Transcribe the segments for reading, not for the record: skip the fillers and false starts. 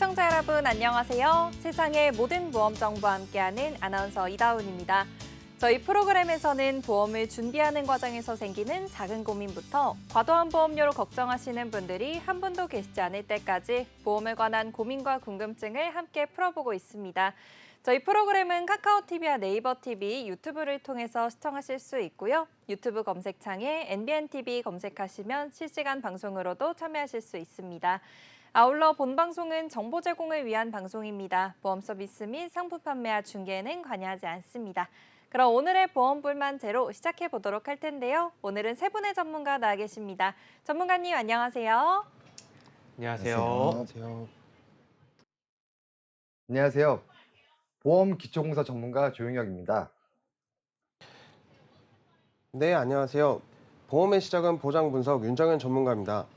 시청자 여러분 안녕하세요. 세상의 모든 보험 정보와 함께하는 아나운서 이다운입니다. 저희 프로그램에서는 보험을 준비하는 과정에서 생기는 작은 고민부터 과도한 보험료로 걱정하시는 분들이 한 분도 계시지 않을 때까지 보험에 관한 고민과 궁금증을 함께 풀어보고 있습니다. 저희 프로그램은 카카오TV와 네이버TV, 유튜브를 통해서 시청하실 수 있고요. 유튜브 검색창에 NBNTV 검색하시면 실시간 방송으로도 참여하실 수 있습니다. 아울러 본 방송은 정보 제공을 위한 방송입니다. 보험 서비스 및 상품 판매와 중개에는 관여하지 않습니다. 그럼 오늘의 보험 불만 제로 시작해 보도록 할 텐데요. 오늘은 세 분의 전문가 나와 계십니다. 전문가님 안녕하세요. 안녕하세요. 안녕하세요. 안녕하세요. 보험 기초공사 전문가 조용혁입니다. 네, 안녕하세요. 보험의 시작은 보장 분석 윤정현 전문가입니다.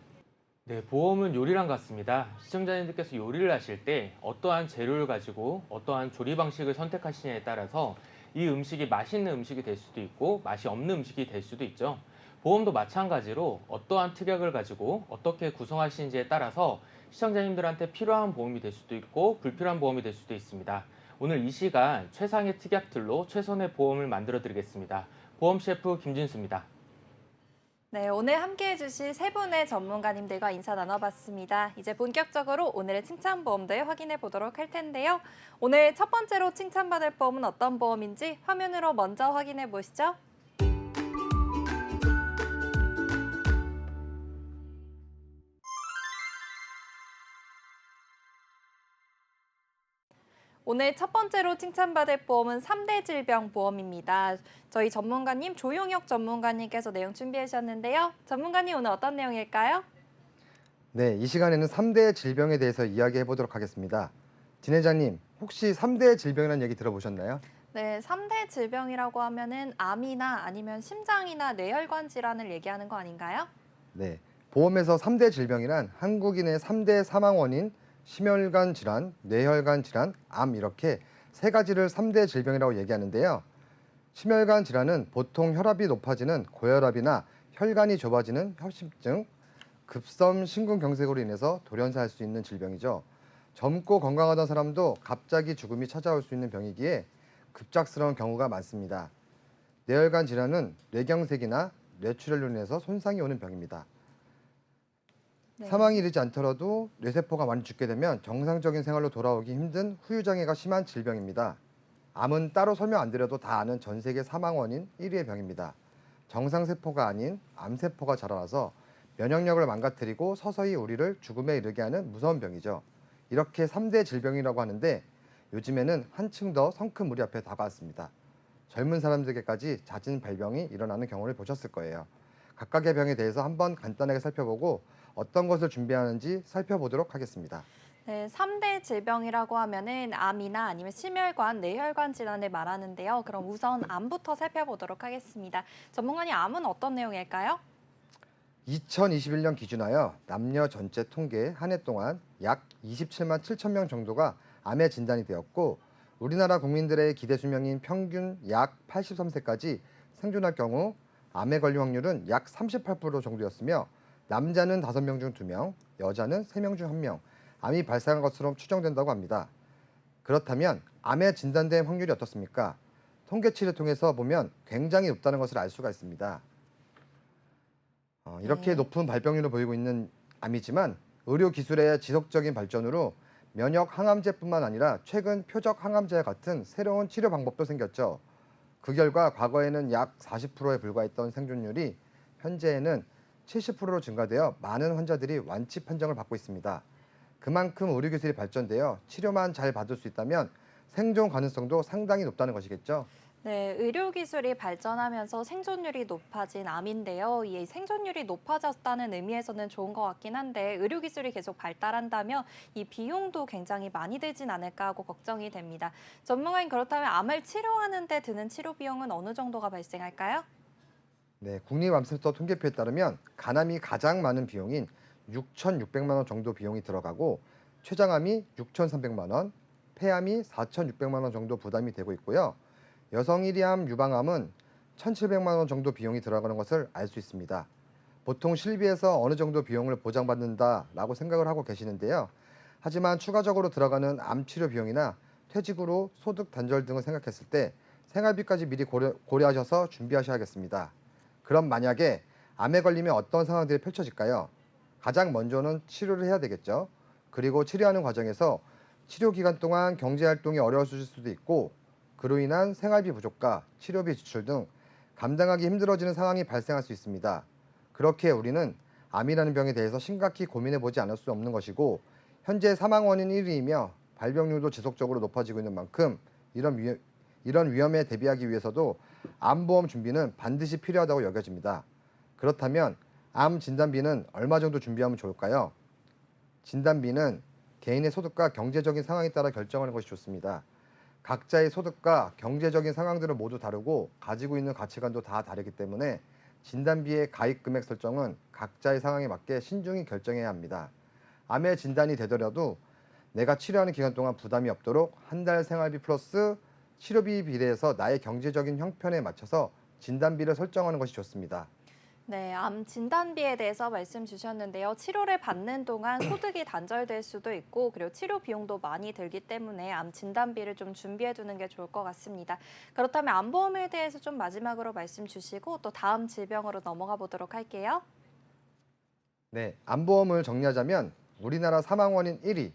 네, 보험은 요리랑 같습니다. 시청자님들께서 요리를 하실 때 어떠한 재료를 가지고 어떠한 조리 방식을 선택하시냐에 따라서 이 음식이 맛있는 음식이 될 수도 있고 맛이 없는 음식이 될 수도 있죠. 보험도 마찬가지로 어떠한 특약을 가지고 어떻게 구성하시는지에 따라서 시청자님들한테 필요한 보험이 될 수도 있고 불필요한 보험이 될 수도 있습니다. 오늘 이 시간 최상의 특약들로 최선의 보험을 만들어 드리겠습니다. 보험 셰프 김진수입니다. 네, 오늘 함께해 주실 세 분의 전문가님들과 인사 나눠봤습니다. 이제 본격적으로 오늘의 칭찬보험들 확인해 보도록 할 텐데요. 오늘 첫 번째로 칭찬받을 보험은 어떤 보험인지 화면으로 먼저 확인해 보시죠. 오늘 첫 번째로 칭찬받을 보험은 3대 질병 보험입니다. 저희 전문가님 조용혁 전문가님께서 내용 준비해 주셨는데요. 전문가님 오늘 어떤 내용일까요? 네, 이 시간에는 3대 질병에 대해서 이야기해 보도록 하겠습니다. 진회장님, 혹시 3대 질병이라는 얘기 들어보셨나요? 네, 3대 질병이라고 하면은 암이나 아니면 심장이나 뇌혈관 질환을 얘기하는 거 아닌가요? 네, 보험에서 3대 질병이란 한국인의 3대 사망 원인, 심혈관 질환, 뇌혈관 질환, 암 이렇게 세 가지를 3대 질병이라고 얘기하는데요. 심혈관 질환은 보통 혈압이 높아지는 고혈압이나 혈관이 좁아지는 협심증, 급성 심근경색으로 인해서 돌연사할 수 있는 질병이죠. 젊고 건강하던 사람도 갑자기 죽음이 찾아올 수 있는 병이기에 급작스러운 경우가 많습니다. 뇌혈관 질환은 뇌경색이나 뇌출혈로 인해서 손상이 오는 병입니다. 네. 사망이 이르지 않더라도 뇌세포가 많이 죽게 되면 정상적인 생활로 돌아오기 힘든 후유장애가 심한 질병입니다. 암은 따로 설명 안 드려도 다 아는 전 세계 사망 원인 1위의 병입니다. 정상세포가 아닌 암세포가 자라나서 면역력을 망가뜨리고 서서히 우리를 죽음에 이르게 하는 무서운 병이죠. 이렇게 3대 질병이라고 하는데 요즘에는 한층 더 성큼 우리 앞에 다가왔습니다. 젊은 사람들에게까지 잦은 발병이 일어나는 경우를 보셨을 거예요. 각각의 병에 대해서 한번 간단하게 살펴보고 어떤 것을 준비하는지 살펴보도록 하겠습니다. 네, 3대 질병이라고 하면은 암이나 아니면 심혈관, 뇌혈관 질환을 말하는데요. 그럼 우선 암부터 살펴보도록 하겠습니다. 전문가님, 암은 어떤 내용일까요? 2021년 기준하여 남녀 전체 통계 한 해 동안 약 27만 7천 명 정도가 암에 진단이 되었고 우리나라 국민들의 기대 수명인 평균 약 83세까지 생존할 경우 암에 걸릴 확률은 약 38% 정도였으며 남자는 5명 중 2명, 여자는 3명 중 1명, 암이 발생한 것으로 추정된다고 합니다. 그렇다면 암에 진단된 확률이 어떻습니까? 통계치를 통해서 보면 굉장히 높다는 것을 알 수가 있습니다. 이렇게 네. 높은 발병률을 보이고 있는 암이지만 의료 기술의 지속적인 발전으로 면역 항암제뿐만 아니라 최근 표적 항암제와 같은 새로운 치료 방법도 생겼죠. 그 결과 과거에는 약 40%에 불과했던 생존율이 현재에는 70%로 증가되어 많은 환자들이 완치 판정을 받고 있습니다. 그만큼 의료 기술이 발전되어 치료만 잘 받을 수 있다면 생존 가능성도 상당히 높다는 것이겠죠. 네, 의료 기술이 발전하면서 생존율이 높아진 암인데요. 이 생존율이 높아졌다는 의미에서는 좋은 것 같긴 한데 의료 기술이 계속 발달한다면 이 비용도 굉장히 많이 들진 않을까 하고 걱정이 됩니다. 전문가님 그렇다면 암을 치료하는 데 드는 치료 비용은 어느 정도가 발생할까요? 네, 국립암센터 통계표에 따르면 간암이 가장 많은 비용인 6,600만 원 정도 비용이 들어가고 췌장암이 6,300만 원, 폐암이 4,600만 원 정도 부담이 되고 있고요. 여성 1위암 유방암은 1,700만 원 정도 비용이 들어가는 것을 알 수 있습니다. 보통 실비에서 어느 정도 비용을 보장받는다라고 생각을 하고 계시는데요. 하지만 추가적으로 들어가는 암 치료 비용이나 퇴직으로 소득 단절 등을 생각했을 때 생활비까지 미리 고려하셔서 준비하셔야겠습니다. 그럼 만약에 암에 걸리면 어떤 상황들이 펼쳐질까요? 가장 먼저는 치료를 해야 되겠죠. 그리고 치료하는 과정에서 치료 기간 동안 경제활동이 어려워질 수도 있고 그로 인한 생활비 부족과 치료비 지출 등 감당하기 힘들어지는 상황이 발생할 수 있습니다. 그렇게 우리는 암이라는 병에 대해서 심각히 고민해 보지 않을 수 없는 것이고 현재 사망 원인 1위이며 발병률도 지속적으로 높아지고 있는 만큼 이런 위험에 대비하기 위해서도 암보험 준비는 반드시 필요하다고 여겨집니다. 그렇다면 암 진단비는 얼마 정도 준비하면 좋을까요? 진단비는 개인의 소득과 경제적인 상황에 따라 결정하는 것이 좋습니다. 각자의 소득과 경제적인 상황들은 모두 다르고 가지고 있는 가치관도 다 다르기 때문에 진단비의 가입 금액 설정은 각자의 상황에 맞게 신중히 결정해야 합니다. 암의 진단이 되더라도 내가 치료하는 기간 동안 부담이 없도록 한 달 생활비 플러스 치료비 비례해서 나의 경제적인 형편에 맞춰서 진단비를 설정하는 것이 좋습니다. 네, 암 진단비에 대해서 말씀 주셨는데요. 치료를 받는 동안 소득이 단절될 수도 있고 그리고 치료 비용도 많이 들기 때문에 암 진단비를 좀 준비해 두는 게 좋을 것 같습니다. 그렇다면 암보험에 대해서 좀 마지막으로 말씀 주시고 또 다음 질병으로 넘어가 보도록 할게요. 네, 암보험을 정리하자면 우리나라 사망 원인 1위,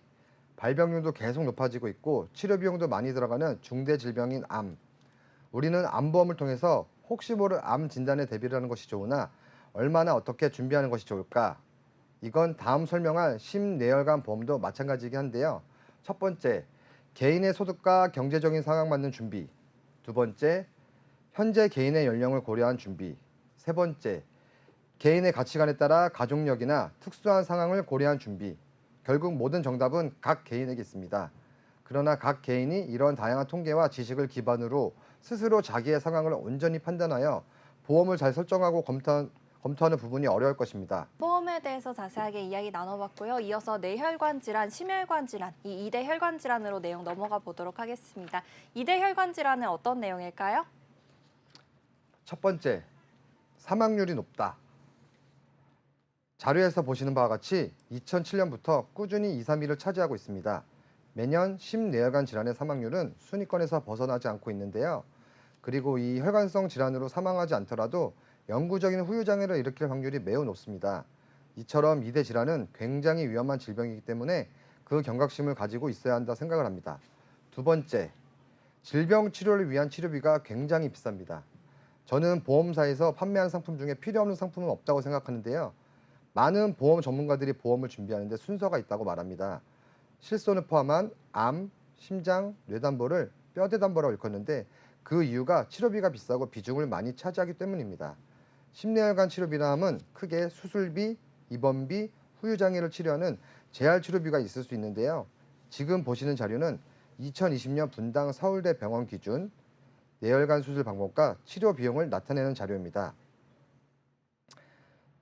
발병률도 계속 높아지고 있고 치료 비용도 많이 들어가는 중대 질병인 암. 우리는 암보험을 통해서 혹시 모를 암 진단에 대비를 하는 것이 좋으나 얼마나 어떻게 준비하는 것이 좋을까? 이건 다음 설명할 심내혈관 보험도 마찬가지이긴 한데요. 첫 번째, 개인의 소득과 경제적인 상황 맞는 준비. 두 번째, 현재 개인의 연령을 고려한 준비. 세 번째, 개인의 가치관에 따라 가족력이나 특수한 상황을 고려한 준비. 결국 모든 정답은 각 개인에게 있습니다. 그러나 각 개인이 이런 다양한 통계와 지식을 기반으로 스스로 자기의 상황을 온전히 판단하여 보험을 잘 설정하고 검토하는 부분이 어려울 것입니다. 보험에 대해서 자세하게 이야기 나눠봤고요. 이어서 뇌혈관 질환, 심혈관 질환, 이 2대 혈관 질환으로 내용 넘어가 보도록 하겠습니다. 2대 혈관 질환은 어떤 내용일까요? 첫 번째, 사망률이 높다. 자료에서 보시는 바와 같이 2007년부터 꾸준히 2, 3위를 차지하고 있습니다. 매년 심뇌혈관 질환의 사망률은 순위권에서 벗어나지 않고 있는데요. 그리고 이 혈관성 질환으로 사망하지 않더라도 영구적인 후유장애를 일으킬 확률이 매우 높습니다. 이처럼 2대 질환은 굉장히 위험한 질병이기 때문에 그 경각심을 가지고 있어야 한다 생각을 합니다. 두 번째, 질병 치료를 위한 치료비가 굉장히 비쌉니다. 저는 보험사에서 판매한 상품 중에 필요 없는 상품은 없다고 생각하는데요. 많은 보험 전문가들이 보험을 준비하는데 순서가 있다고 말합니다. 실손을 포함한 암, 심장, 뇌담보를 뼈대담보라고 일컫는데 그 이유가 치료비가 비싸고 비중을 많이 차지하기 때문입니다. 심내혈관 치료비라 함은 크게 수술비, 입원비, 후유장애를 치료하는 재활 치료비가 있을 수 있는데요. 지금 보시는 자료는 2020년 분당 서울대 병원 기준 뇌혈관 수술 방법과 치료 비용을 나타내는 자료입니다.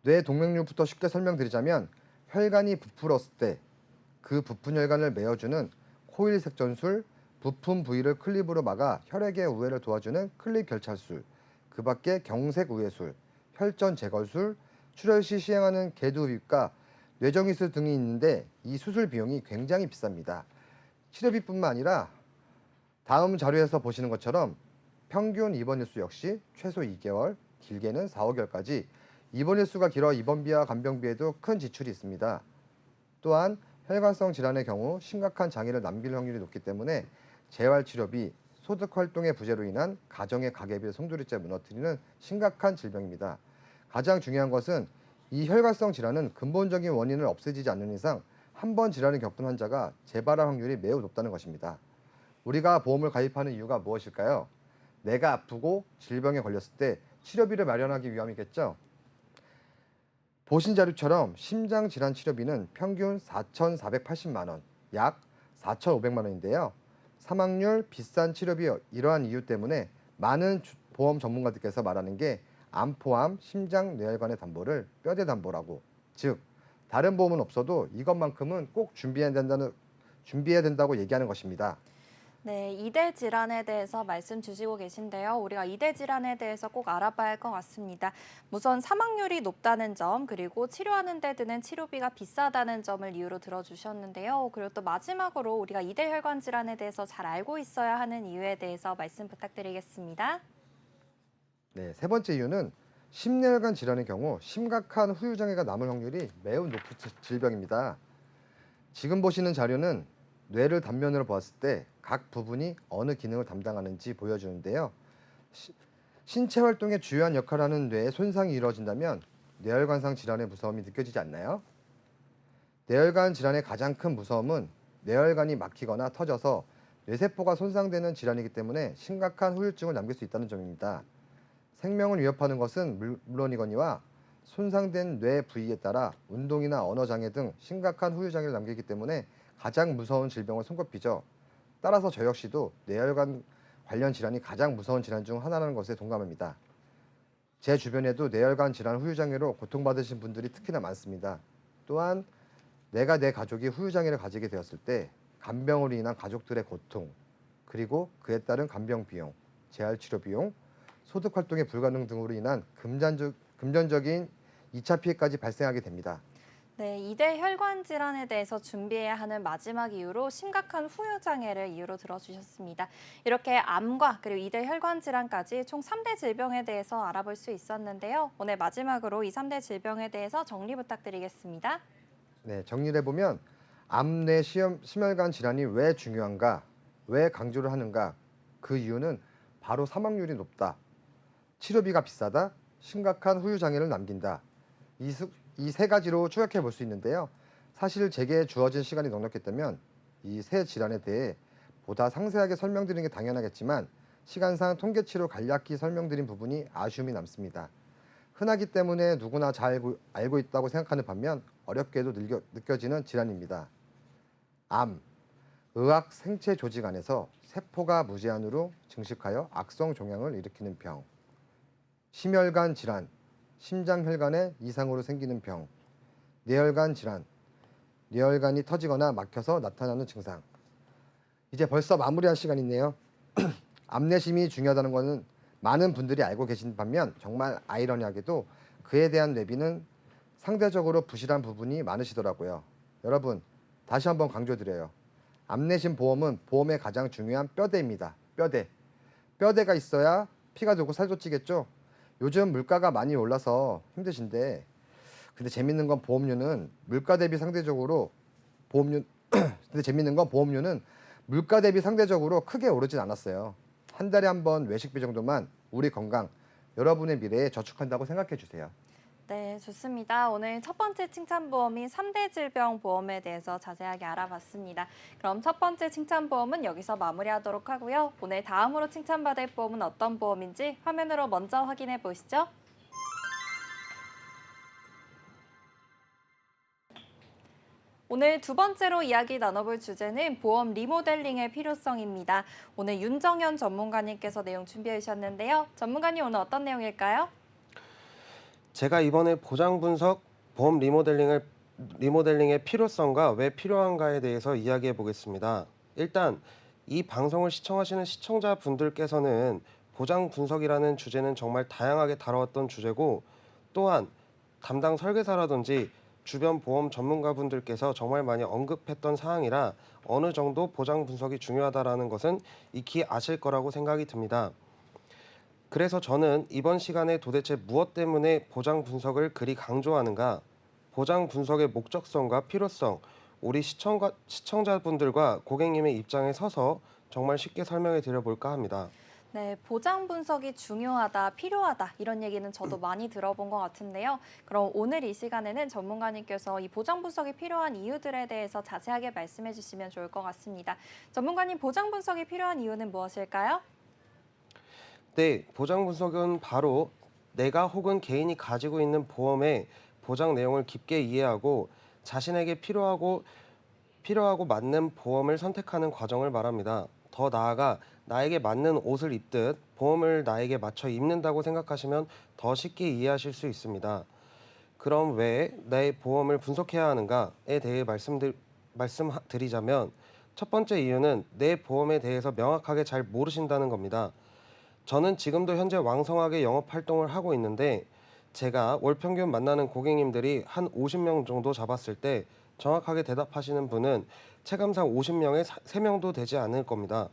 뇌 동맥류부터 쉽게 설명드리자면 혈관이 부풀었을 때 그 부푼 혈관을 메어주는 코일 색전술, 부품 부위를 클립으로 막아 혈액의 우회를 도와주는 클립 결찰술, 그 밖에 경색 우회술, 혈전 제거술, 출혈 시 시행하는 개두입과 뇌정이술 등이 있는데 이 수술 비용이 굉장히 비쌉니다. 치료비뿐만 아니라 다음 자료에서 보시는 것처럼 평균 입원 일수 역시 최소 2개월, 길게는 4, 5개월까지 입원 일수가 길어 입원비와 간병비에도 큰 지출이 있습니다. 또한 혈관성 질환의 경우 심각한 장애를 남길 확률이 높기 때문에 재활치료비, 소득활동의 부재로 인한 가정의 가계비를 송두리째 무너뜨리는 심각한 질병입니다. 가장 중요한 것은 이 혈관성 질환은 근본적인 원인을 없애지지 않는 이상 한 번 질환을 겪은 환자가 재발할 확률이 매우 높다는 것입니다. 우리가 보험을 가입하는 이유가 무엇일까요? 내가 아프고 질병에 걸렸을 때 치료비를 마련하기 위함이겠죠. 보신 자료처럼 심장 질환 치료비는 평균 4,480만 원, 약 4,500만 원인데요. 사망률, 비싼 치료비 이러한 이유 때문에 많은 보험 전문가들께서 말하는 게 암포암, 심장, 뇌혈관의 담보를 뼈대 담보라고, 즉 다른 보험은 없어도 이것만큼은 꼭 준비해야 된다고 얘기하는 것입니다. 네, 이대 질환에 대해서 말씀 주시고 계신데요. 우리가 이대 질환에 대해서 꼭 알아봐야 할 것 같습니다. 우선 사망률이 높다는 점, 그리고 치료하는 데 드는 치료비가 비싸다는 점을 이유로 들어주셨는데요. 그리고 또 마지막으로 우리가 이대 혈관 질환에 대해서 잘 알고 있어야 하는 이유에 대해서 말씀 부탁드리겠습니다. 네, 세 번째 이유는 심뇌혈관 질환의 경우 심각한 후유장애가 남을 확률이 매우 높은 질병입니다. 지금 보시는 자료는 뇌를 단면으로 보았을 때 각 부분이 어느 기능을 담당하는지 보여주는데요. 신체 활동에 주요한 역할을 하는 뇌에 손상이 이루어진다면 뇌혈관상 질환의 무서움이 느껴지지 않나요? 뇌혈관 질환의 가장 큰 무서움은 뇌혈관이 막히거나 터져서 뇌세포가 손상되는 질환이기 때문에 심각한 후유증을 남길 수 있다는 점입니다. 생명을 위협하는 것은 물론이거니와 손상된 뇌 부위에 따라 운동이나 언어장애 등 심각한 후유장애를 남기기 때문에 가장 무서운 질병을 손꼽히죠. 따라서 저 역시도 뇌혈관 관련 질환이 가장 무서운 질환 중 하나라는 것에 동감합니다. 제 주변에도 뇌혈관 질환 후유장애로 고통받으신 분들이 특히나 많습니다. 또한 내가 내 가족이 후유장애를 가지게 되었을 때 간병으로 인한 가족들의 고통, 그리고 그에 따른 간병 비용, 재활치료 비용, 소득 활동의 불가능 등으로 인한 금전적인 2차 피해까지 발생하게 됩니다. 네, 이대 혈관 질환에 대해서 준비해야 하는 마지막 이유로 심각한 후유 장애를 이유로 들어주셨습니다. 이렇게 암과 그리고 이대 혈관 질환까지 총 3대 질병에 대해서 알아볼 수 있었는데요. 오늘 마지막으로 이 3대 질병에 대해서 정리 부탁드리겠습니다. 네, 정리를 해보면 암내 심혈관 질환이 왜 중요한가, 왜 강조를 하는가, 그 이유는 바로 사망률이 높다, 치료비가 비싸다, 심각한 후유 장애를 남긴다. 이 세 가지로 추격해 볼 수 있는데요. 사실 제게 주어진 시간이 넉넉했기 때문에 이 세 질환에 대해 보다 상세하게 설명드리는 게 당연하겠지만 시간상 통계치로 간략히 설명드린 부분이 아쉬움이 남습니다. 흔하기 때문에 누구나 잘 알고 있다고 생각하는 반면 어렵게도 느껴지는 질환입니다. 암, 의학 생체 조직 안에서 세포가 무제한으로 증식하여 악성 종양을 일으키는 병. 심혈관 질환, 심장혈관에 이상으로 생기는 병. 뇌혈관 질환, 뇌혈관이 터지거나 막혀서 나타나는 증상. 이제 벌써 마무리할 시간이네요. 암내심이 중요하다는 것은 많은 분들이 알고 계신 반면 정말 아이러니하게도 그에 대한 내비는 상대적으로 부실한 부분이 많으시더라고요. 여러분, 다시 한번 강조드려요. 암내심 보험은 보험의 가장 중요한 뼈대입니다. 뼈대. 뼈대가 있어야 피가 돌고 살도 찌겠죠? 요즘 물가가 많이 올라서 힘드신데, 근데 재밌는 건 보험료는 물가 대비 상대적으로 물가 대비 상대적으로 크게 오르진 않았어요. 한 달에 한 번 외식비 정도만 우리 건강, 여러분의 미래에 저축한다고 생각해 주세요. 네, 좋습니다. 오늘 첫 번째 칭찬보험인 3대 질병 보험에 대해서 자세하게 알아봤습니다. 그럼 첫 번째 칭찬보험은 여기서 마무리하도록 하고요. 오늘 다음으로 칭찬받을 보험은 어떤 보험인지 화면으로 먼저 확인해 보시죠. 오늘 두 번째로 이야기 나눠볼 주제는 보험 리모델링의 필요성입니다. 오늘 윤정현 전문가님께서 내용 준비해 주셨는데요. 전문가님 오늘 어떤 내용일까요? 제가 이번에 보장 분석, 보험 리모델링의 필요성과 왜 필요한가에 대해서 이야기해 보겠습니다. 일단 이 방송을 시청하시는 시청자분들께서는 보장 분석이라는 주제는 정말 다양하게 다뤄왔던 주제고, 또한 담당 설계사라든지 주변 보험 전문가분들께서 정말 많이 언급했던 사항이라 어느 정도 보장 분석이 중요하다는 것은 익히 아실 거라고 생각이 듭니다. 그래서 저는 이번 시간에 도대체 무엇 때문에 보장 분석을 그리 강조하는가, 보장 분석의 목적성과 필요성, 우리 시청자분들과 고객님의 입장에 서서 정말 쉽게 설명해 드려볼까 합니다. 네, 보장 분석이 중요하다, 필요하다 이런 얘기는 저도 많이 들어본 것 같은데요. 그럼 오늘 이 시간에는 전문가님께서 이 보장 분석이 필요한 이유들에 대해서 자세하게 말씀해 주시면 좋을 것 같습니다. 전문가님, 보장 분석이 필요한 이유는 무엇일까요? 네, 보장 분석은 바로 내가 혹은 개인이 가지고 있는 보험의 보장 내용을 깊게 이해하고 자신에게 필요하고 맞는 보험을 선택하는 과정을 말합니다. 더 나아가 나에게 맞는 옷을 입듯 보험을 나에게 맞춰 입는다고 생각하시면 더 쉽게 이해하실 수 있습니다. 그럼 왜 내 보험을 분석해야 하는가에 대해 말씀드리자면, 첫 번째 이유는 내 보험에 대해서 명확하게 잘 모르신다는 겁니다. 저는 지금도 현재 왕성하게 영업 활동을 하고 있는데 제가 월 평균 만나는 고객님들이 한 50명 정도 잡았을 때 정확하게 대답하시는 분은 체감상 50명에 3명도 되지 않을 겁니다.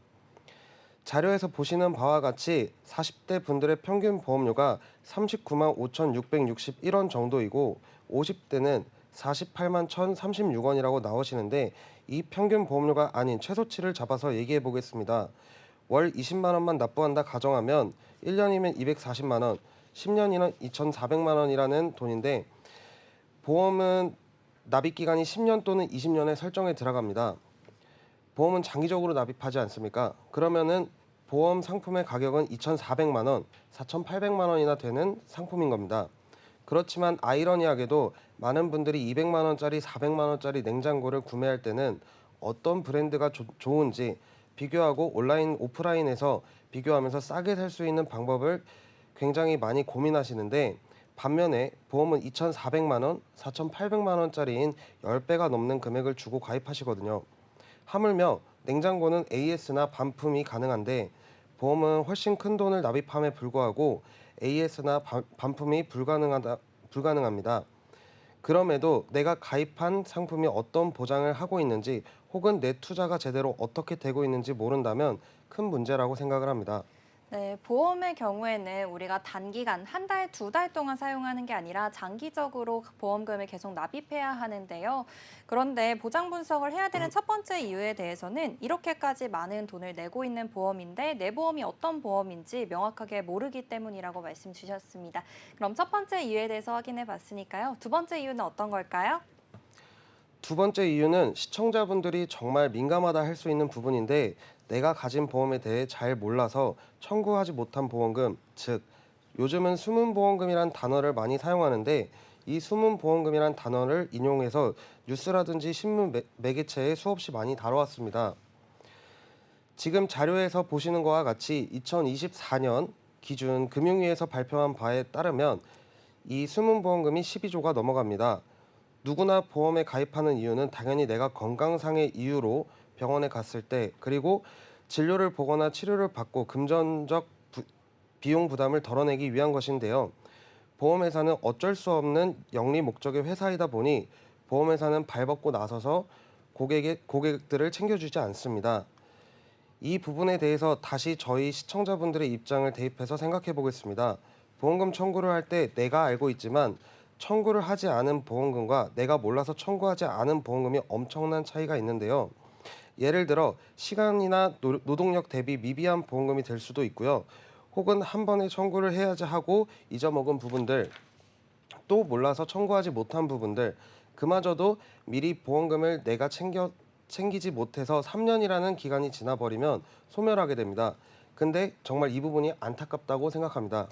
자료에서 보시는 바와 같이 40대 분들의 평균 보험료가 39만 5,661원 정도이고 50대는 48만 1,036원이라고 나오시는데 이 평균 보험료가 아닌 최소치를 잡아서 얘기해 보겠습니다. 월 20만 원만 납부한다 가정하면 1년이면 240만 원, 10년이면 2,400만 원이라는 돈인데 보험은 납입 기간이 10년 또는 20년에 설정에 들어갑니다. 보험은 장기적으로 납입하지 않습니까? 그러면은 보험 상품의 가격은 2,400만 원, 4,800만 원이나 되는 상품인 겁니다. 그렇지만 아이러니하게도 많은 분들이 200만 원짜리, 400만 원짜리 냉장고를 구매할 때는 어떤 브랜드가 좋은지 비교하고 온라인, 오프라인에서 비교하면서 싸게 살 수 있는 방법을 굉장히 많이 고민하시는데 반면에 보험은 2,400만 원, 4,800만 원짜리인 10배가 넘는 금액을 주고 가입하시거든요. 하물며 냉장고는 AS나 반품이 가능한데 보험은 훨씬 큰 돈을 납입함에 불구하고 AS나 반품이 불가능합니다. 그럼에도 내가 가입한 상품이 어떤 보장을 하고 있는지 혹은 내 투자가 제대로 어떻게 되고 있는지 모른다면 큰 문제라고 생각을 합니다. 네, 보험의 경우에는 우리가 단기간 한 달, 두 달 동안 사용하는 게 아니라 장기적으로 보험금을 계속 납입해야 하는데요. 그런데 보장 분석을 해야 되는 첫 번째 이유에 대해서는 이렇게까지 많은 돈을 내고 있는 보험인데 내 보험이 어떤 보험인지 명확하게 모르기 때문이라고 말씀 주셨습니다. 그럼 첫 번째 이유에 대해서 확인해 봤으니까요. 두 번째 이유는 어떤 걸까요? 두 번째 이유는 시청자분들이 정말 민감하다 할 수 있는 부분인데 내가 가진 보험에 대해 잘 몰라서 청구하지 못한 보험금, 즉 요즘은 숨은 보험금이란 단어를 많이 사용하는데 이 숨은 보험금이란 단어를 인용해서 뉴스라든지 신문 매개체에 수없이 많이 다뤄왔습니다. 지금 자료에서 보시는 것과 같이 2024년 기준 금융위에서 발표한 바에 따르면 이 숨은 보험금이 12조가 넘어갑니다. 누구나 보험에 가입하는 이유는 당연히 내가 건강상의 이유로 병원에 갔을 때 그리고 진료를 보거나 치료를 받고 금전적 비용 부담을 덜어내기 위한 것인데요. 보험회사는 어쩔 수 없는 영리 목적의 회사이다 보니 보험회사는 발벗고 나서서 고객들을 챙겨주지 않습니다. 이 부분에 대해서 다시 저희 시청자분들의 입장을 대입해서 생각해 보겠습니다. 보험금 청구를 할 때 내가 알고 있지만 청구를 하지 않은 보험금과 내가 몰라서 청구하지 않은 보험금이 엄청난 차이가 있는데요. 예를 들어 시간이나 노동력 대비 미비한 보험금이 될 수도 있고요. 혹은 한 번에 청구를 해야지 하고 잊어먹은 부분들, 또 몰라서 청구하지 못한 부분들, 그마저도 미리 보험금을 내가 챙기지 못해서 3년이라는 기간이 지나버리면 소멸하게 됩니다. 근데 정말 이 부분이 안타깝다고 생각합니다.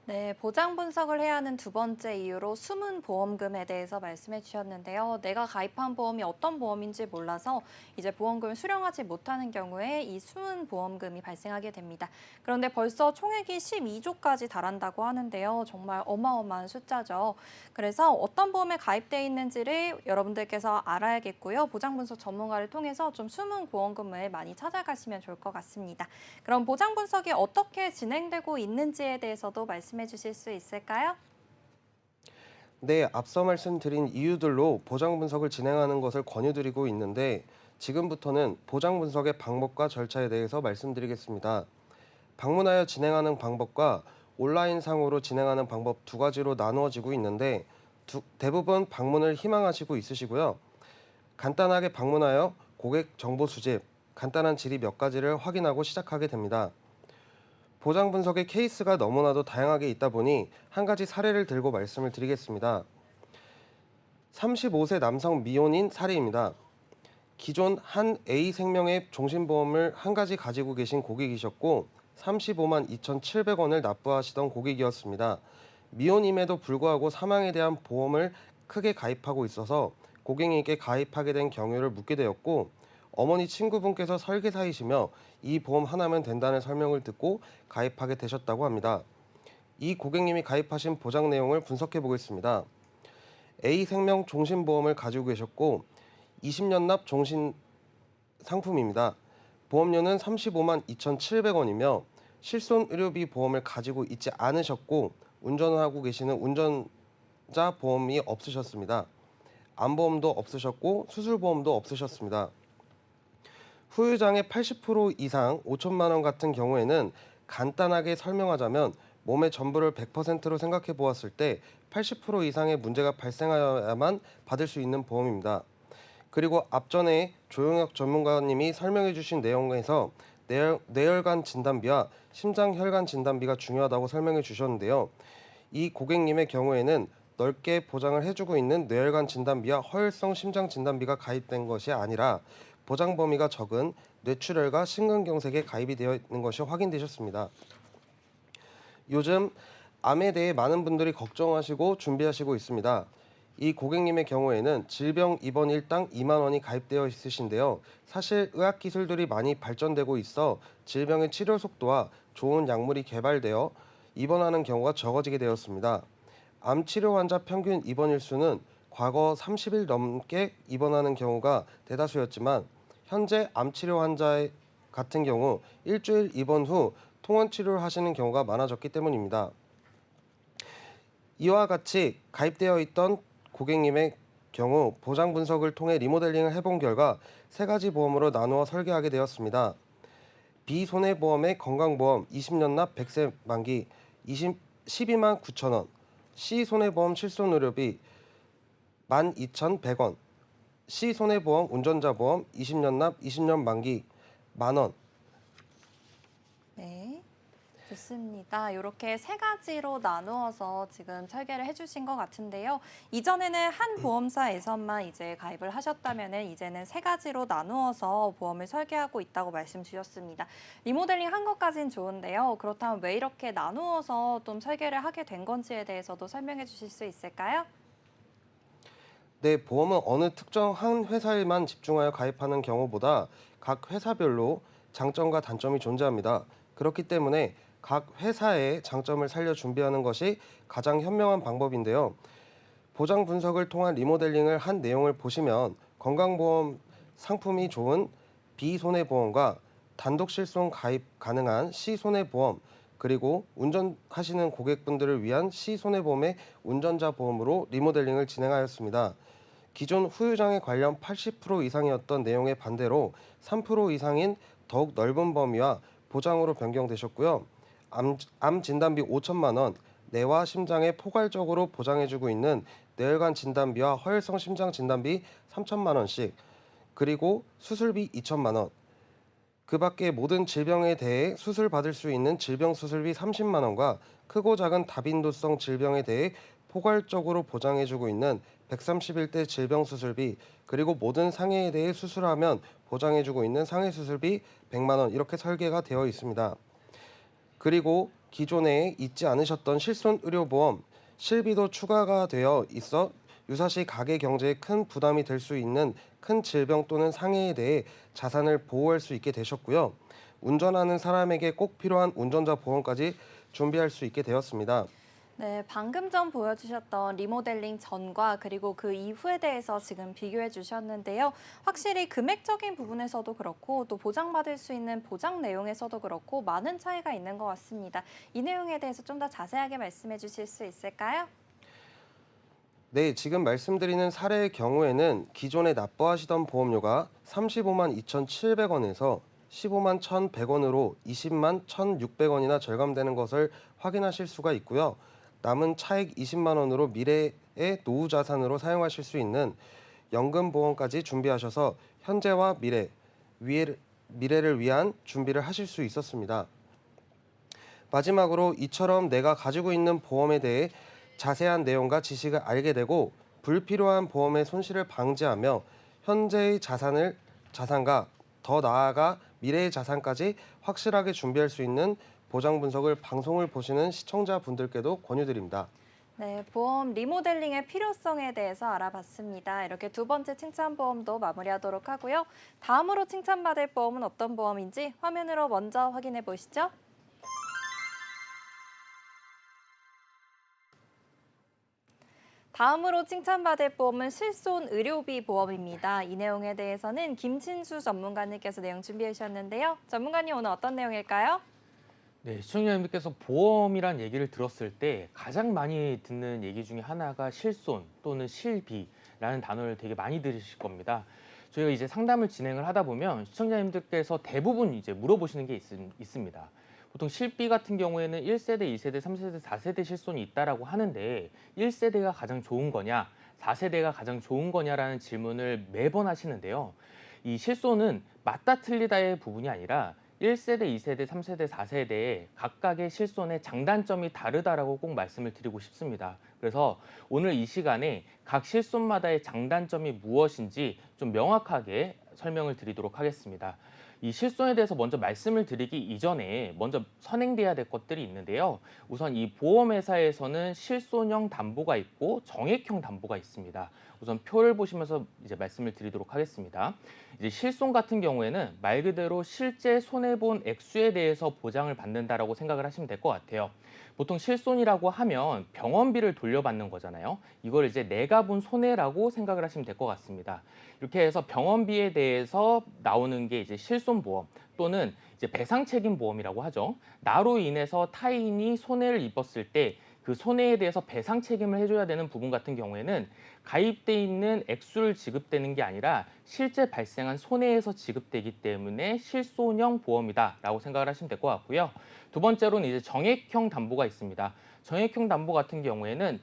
네, 보장 분석을 해야 하는 두 번째 이유로 숨은 보험금에 대해서 말씀해 주셨는데요. 내가 가입한 보험이 어떤 보험인지 몰라서 이제 보험금을 수령하지 못하는 경우에 이 숨은 보험금이 발생하게 됩니다. 그런데 벌써 총액이 12조까지 달한다고 하는데요. 정말 어마어마한 숫자죠. 그래서 어떤 보험에 가입돼 있는지를 여러분들께서 알아야겠고요. 보장 분석 전문가를 통해서 좀 숨은 보험금을 많이 찾아가시면 좋을 것 같습니다. 그럼 보장 분석이 어떻게 진행되고 있는지에 대해서도 말씀해 주실 수 있을까요? 네, 앞서 말씀드린 이유들로 보장 분석을 진행하는 것을 권유드리고 있는데 지금부터는 보장 분석의 방법과 절차에 대해서 말씀드리겠습니다. 방문하여 진행하는 방법과 온라인상으로 진행하는 방법 두 가지로 나누어지고 있는데 대부분 방문을 희망하시고 있으시고요. 간단하게 방문하여 고객 정보 수집, 간단한 질의 몇 가지를 확인하고 시작하게 됩니다. 보장 분석의 케이스가 너무나도 다양하게 있다 보니 한 가지 사례를 들고 말씀을 드리겠습니다. 35세 남성 미혼인 사례입니다. 기존 한 A생명의 종신보험을 한 가지 가지고 계신 고객이셨고 35만 2,700원을 납부하시던 고객이었습니다. 미혼임에도 불구하고 사망에 대한 보험을 크게 가입하고 있어서 고객님께 가입하게 된 경유를 묻게 되었고 어머니 친구분께서 설계사이시며 이 보험 하나면 된다는 설명을 듣고 가입하게 되셨다고 합니다. 이 고객님이 가입하신 보장 내용을 분석해 보겠습니다. A생명 종신보험을 가지고 계셨고 20년 납 종신 상품입니다. 보험료는 35만 2,700원이며 실손 의료비 보험을 가지고 있지 않으셨고 운전을 하고 계시는 운전자 보험이 없으셨습니다. 암보험도 없으셨고 수술보험도 없으셨습니다. 후유장애 80% 이상 5천만 원 같은 경우에는 간단하게 설명하자면 몸의 전부를 100%로 생각해 보았을 때 80% 이상의 문제가 발생하여야만 받을 수 있는 보험입니다. 그리고 앞전에 조용혁 전문가님이 설명해 주신 내용에서 뇌혈관 진단비와 심장혈관 진단비가 중요하다고 설명해 주셨는데요. 이 고객님의 경우에는 넓게 보장을 해주고 있는 뇌혈관 진단비와 허혈성 심장 진단비가 가입된 것이 아니라 보장 범위가 적은 뇌출혈과 심근경색에 가입이 되어 있는 것이 확인되셨습니다. 요즘 암에 대해 많은 분들이 걱정하시고 준비하시고 있습니다. 이 고객님의 경우에는 질병 입원 일당 2만 원이 가입되어 있으신데요. 사실 의학 기술들이 많이 발전되고 있어 질병의 치료 속도와 좋은 약물이 개발되어 입원하는 경우가 적어지게 되었습니다. 암 치료 환자 평균 입원 일수는 과거 30일 넘게 입원하는 경우가 대다수였지만 현재 암 치료 환자 같은 경우 일주일 입원 후 통원 치료를 하시는 경우가 많아졌기 때문입니다. 이와 같이 가입되어 있던 고객님의 경우 보장 분석을 통해 리모델링을 해본 결과 세 가지 보험으로 나누어 설계하게 되었습니다. B손해보험의 건강보험 20년 납 100세 만기 12만 9천 원, C손해보험 실손의료비 12,100원, C손해보험 운전자보험 20년 납 20년 만기 10,000원. 네, 좋습니다. 이렇게 세 가지로 나누어서 지금 설계를 해주신 것 같은데요. 이전에는 한 보험사에서만 이제 가입을 하셨다면은 이제는 세 가지로 나누어서 보험을 설계하고 있다고 말씀 주셨습니다. 리모델링 한 것까지는 좋은데요. 그렇다면 왜 이렇게 나누어서 좀 설계를 하게 된 건지에 대해서도 설명해 주실 수 있을까요? 네, 보험은 어느 특정 한 회사에만 집중하여 가입하는 경우보다 각 회사별로 장점과 단점이 존재합니다. 그렇기 때문에 각 회사의 장점을 살려 준비하는 것이 가장 현명한 방법인데요. 보장 분석을 통한 리모델링을 한 내용을 보시면 건강보험 상품이 좋은 B손해보험과 단독 실손 가입 가능한 C손해보험, 그리고 운전하시는 고객분들을 위한 C손해보험의 운전자 보험으로 리모델링을 진행하였습니다. 기존 후유장애 관련 80% 이상이었던 내용의 반대로 3% 이상인 더욱 넓은 범위와 보장으로 변경되셨고요. 암 진단비 5천만 원, 뇌와 심장에 포괄적으로 보장해주고 있는 뇌혈관 진단비와 허혈성 심장 진단비 3천만 원씩, 그리고 수술비 2천만 원, 그 밖에 모든 질병에 대해 수술받을 수 있는 질병 수술비 30만 원과 크고 작은 다빈도성 질병에 대해 포괄적으로 보장해주고 있는 131대 질병 수술비, 그리고 모든 상해에 대해 수술하면 보장해주고 있는 상해 수술비 100만 원, 이렇게 설계가 되어 있습니다. 그리고 기존에 있지 않으셨던 실손 의료보험 실비도 추가가 되어 있어 유사시 가계 경제에 큰 부담이 될 수 있는 큰 질병 또는 상해에 대해 자산을 보호할 수 있게 되셨고요. 운전하는 사람에게 꼭 필요한 운전자 보험까지 준비할 수 있게 되었습니다. 네, 방금 전 보여주셨던 리모델링 전과 그리고 그 이후에 대해서 지금 비교해 주셨는데요. 확실히 금액적인 부분에서도 그렇고 또 보장받을 수 있는 보장 내용에서도 그렇고 많은 차이가 있는 것 같습니다. 이 내용에 대해서 좀 더 자세하게 말씀해 주실 수 있을까요? 네, 지금 말씀드리는 사례의 경우에는 기존에 납부하시던 보험료가 35만 2,700원에서 15만 1,100원으로 20만 1,600원이나 절감되는 것을 확인하실 수가 있고요. 남은 차액 20만 원으로 미래의 노후 자산으로 사용하실 수 있는 연금 보험까지 준비하셔서 현재와 미래를 위한 준비를 하실 수 있었습니다. 마지막으로 이처럼 내가 가지고 있는 보험에 대해 자세한 내용과 지식을 알게 되고 불필요한 보험의 손실을 방지하며 현재의 자산과 더 나아가 미래의 자산까지 확실하게 준비할 수 있는 보장 분석을 방송을 보시는 시청자분들께도 권유드립니다. 네, 보험 리모델링의 필요성에 대해서 알아봤습니다. 이렇게 두 번째 칭찬 보험도 마무리하도록 하고요. 다음으로 칭찬받을 보험은 어떤 보험인지 화면으로 먼저 확인해 보시죠. 다음으로 칭찬받을 보험은 실손 의료비 보험입니다. 이 내용에 대해서는 김진수 전문가님께서 내용 준비해 주셨는데요. 전문가님 오늘 어떤 내용일까요? 네, 시청자님께서 보험이란 얘기를 들었을 때 가장 많이 듣는 얘기 중에 하나가 실손 또는 실비라는 단어를 되게 많이 들으실 겁니다. 저희가 이제 상담을 진행을 하다 보면 시청자님들께서 대부분 이제 물어보시는 게 있습니다. 보통 실비 같은 경우에는 1세대, 2세대, 3세대, 4세대 실손이 있다라고 하는데 1세대가 가장 좋은 거냐, 4세대가 가장 좋은 거냐라는 질문을 매번 하시는데요. 이 실손은 맞다 틀리다의 부분이 아니라 1세대, 2세대, 3세대, 4세대의 각각의 실손의 장단점이 다르다라고 꼭 말씀을 드리고 싶습니다. 그래서 오늘 이 시간에 각 실손마다의 장단점이 무엇인지 좀 명확하게 설명을 드리도록 하겠습니다. 이 실손에 대해서 먼저 말씀을 드리기 이전에 먼저 선행돼야 될 것들이 있는데요. 우선 이 보험회사에서는 실손형 담보가 있고 정액형 담보가 있습니다. 우선 표를 보시면서 이제 말씀을 드리도록 하겠습니다. 이제 실손 같은 경우에는 말 그대로 실제 손해본 액수에 대해서 보장을 받는다라고 생각을 하시면 될 것 같아요. 보통 실손이라고 하면 병원비를 돌려받는 거잖아요. 이걸 이제 내가 본 손해라고 생각을 하시면 될 것 같습니다. 이렇게 해서 병원비에 대해서 나오는 게 이제 실손보험 또는 이제 배상책임보험이라고 하죠. 나로 인해서 타인이 손해를 입었을 때 그 손해에 대해서 배상 책임을 해줘야 되는 부분 같은 경우에는 가입돼 있는 액수를 지급되는 게 아니라 실제 발생한 손해에서 지급되기 때문에 실손형 보험이다라고 생각을 하시면 될 것 같고요. 두 번째로는 이제 정액형 담보가 있습니다. 정액형 담보 같은 경우에는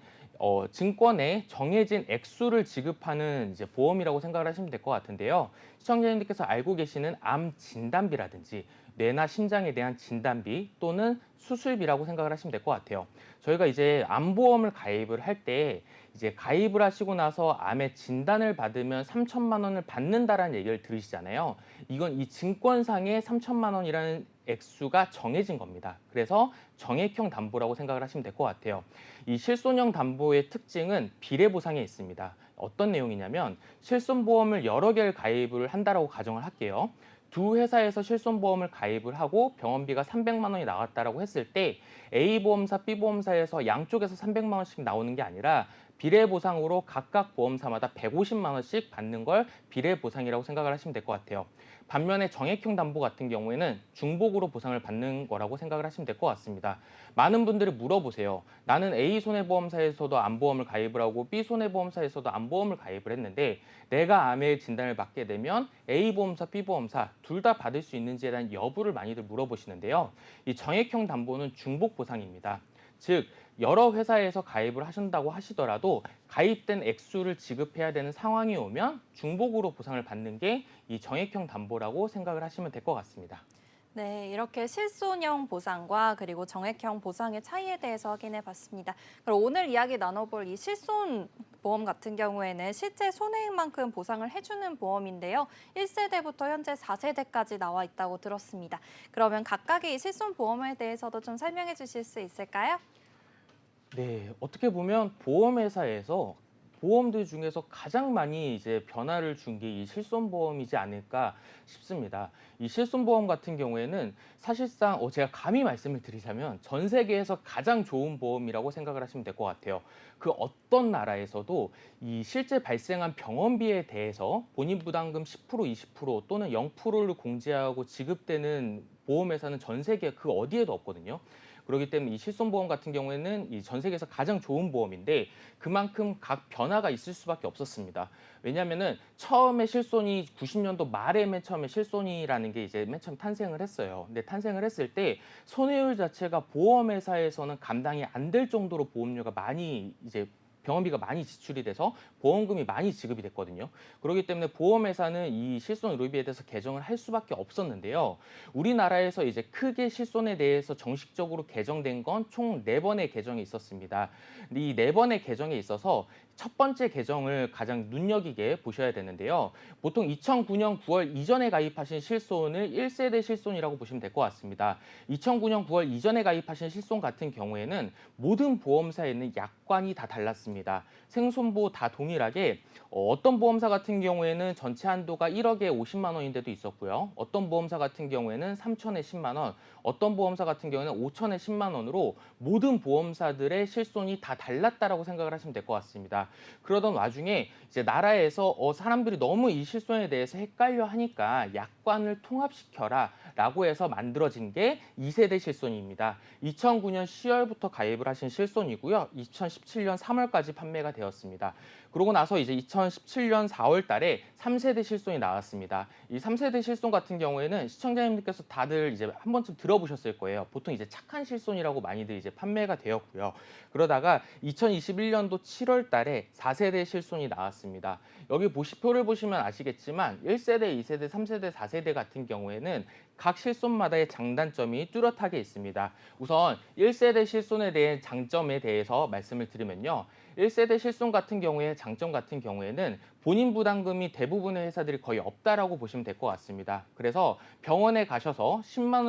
증권에 정해진 액수를 지급하는 이제 보험이라고 생각을 하시면 될 것 같은데요. 시청자님들께서 알고 계시는 암 진단비라든지 뇌나 심장에 대한 진단비 또는 수술비라고 생각을 하시면 될 것 같아요. 저희가 이제 암보험을 가입을 할 때 이제 가입을 하시고 나서 암의 진단을 받으면 3천만 원을 받는다라는 얘기를 들으시잖아요. 이건 이 증권상의 3천만 원이라는 액수가 정해진 겁니다. 그래서 정액형 담보라고 생각을 하시면 될 것 같아요. 이 실손형 담보의 특징은 비례 보상에 있습니다. 어떤 내용이냐면 실손보험을 여러 개를 가입을 한다라고 가정을 할게요. 두 회사에서 실손보험을 가입을 하고 병원비가 300만 원이 나왔다라고 했을 때 A보험사, B보험사에서 양쪽에서 300만 원씩 나오는 게 아니라 비례 보상으로 각각 보험사마다 150만 원씩 받는 걸 비례 보상이라고 생각을 하시면 될 것 같아요. 반면에 정액형 담보 같은 경우에는 중복으로 보상을 받는 거라고 생각을 하시면 될 것 같습니다. 많은 분들이 물어보세요. 나는 A 손해보험사에서도 암보험을 가입을 하고 B 손해보험사에서도 암보험을 가입을 했는데 내가 암의 진단을 받게 되면 A 보험사, B 보험사 둘 다 받을 수 있는지에 대한 여부를 많이들 물어보시는데요. 이 정액형 담보는 중복 보상입니다. 즉 여러 회사에서 가입을 하신다고 하시더라도 가입된 액수를 지급해야 되는 상황이 오면 중복으로 보상을 받는 게 이 정액형 담보라고 생각을 하시면 될 것 같습니다. 네, 이렇게 실손형 보상과 그리고 정액형 보상의 차이에 대해서 확인해 봤습니다. 그럼 오늘 이야기 나눠볼 이 실손 보험 같은 경우에는 실제 손해액만큼 보상을 해주는 보험인데요. 1세대부터 현재 4세대까지 나와 있다고 들었습니다. 그러면 각각의 이 실손 보험에 대해서도 좀 설명해 주실 수 있을까요? 네, 어떻게 보면 보험회사에서 보험들 중에서 가장 많이 이제 변화를 준 게 이 실손보험이지 않을까 싶습니다. 이 실손보험 같은 경우에는 사실상 제가 감히 말씀을 드리자면 전 세계에서 가장 좋은 보험이라고 생각을 하시면 될 것 같아요. 그 어떤 나라에서도 이 실제 발생한 병원비에 대해서 본인 부담금 10%, 20% 또는 0%를 공제하고 지급되는 보험회사는 전 세계 그 어디에도 없거든요. 그렇기 때문에 이 실손보험 같은 경우에는 이 전 세계에서 가장 좋은 보험인데 그만큼 각 변화가 있을 수밖에 없었습니다. 왜냐하면은 처음에 실손이 90년도 말에 맨 처음에 실손이라는 게 이제 맨 처음 탄생을 했어요. 근데 탄생을 했을 때 손해율 자체가 보험회사에서는 감당이 안 될 정도로 보험료가 많이 이제 병원비가 많이 지출이 돼서 보험금이 많이 지급이 됐거든요. 그렇기 때문에 보험회사는 이 실손 의료비에 대해서 개정을 할 수밖에 없었는데요. 우리나라에서 이제 크게 실손에 대해서 정식적으로 개정된 건 총 4번의 개정이 있었습니다. 이 4번의 개정에 있어서 첫 번째 개정을 가장 눈여기게 보셔야 되는데요. 보통 2009년 9월 이전에 가입하신 실손을 1세대 실손이라고 보시면 될 것 같습니다. 2009년 9월 이전에 가입하신 실손 같은 경우에는 모든 보험사에 있는 약관이 다 달랐습니다. 생손보 다 동일하게 어떤 보험사 같은 경우에는 전체 한도가 1억에 50만 원인데도 있었고요. 어떤 보험사 같은 경우에는 3천에 10만 원, 어떤 보험사 같은 경우에는 5천에 10만 원으로 모든 보험사들의 실손이 다 달랐다라고 생각을 하시면 될 것 같습니다. 있습니다. 그러던 와중에 이제 나라에서 사람들이 너무 이 실손에 대해서 헷갈려 하니까 약관을 통합시켜라라고 해서 만들어진 게 2세대 실손입니다. 2009년 10월부터 가입을 하신 실손이고요. 2017년 3월까지 판매가 되었습니다. 그러고 나서 이제 2017년 4월 달에 3세대 실손이 나왔습니다. 이 3세대 실손 같은 경우에는 시청자님들께서 다들 이제 한 번쯤 들어보셨을 거예요. 보통 이제 착한 실손이라고 많이들 이제 판매가 되었고요. 그러다가 2021년도 7월 달에 4세대 실손이 나왔습니다. 여기 표를 보시면 아시겠지만 1세대, 2세대, 3세대, 4세대 같은 경우에는 각 실손마다의 장단점이 뚜렷하게 있습니다. 우선 1세대 실손에 대한 장점에 대해서 말씀을 드리면요. 1세대 실손 같은 경우에 장점 같은 경우에는 본인 부담금이 대부분의 회사들이 거의 없다라고 보시면 될 것 같습니다. 그래서 병원에 가셔서 10만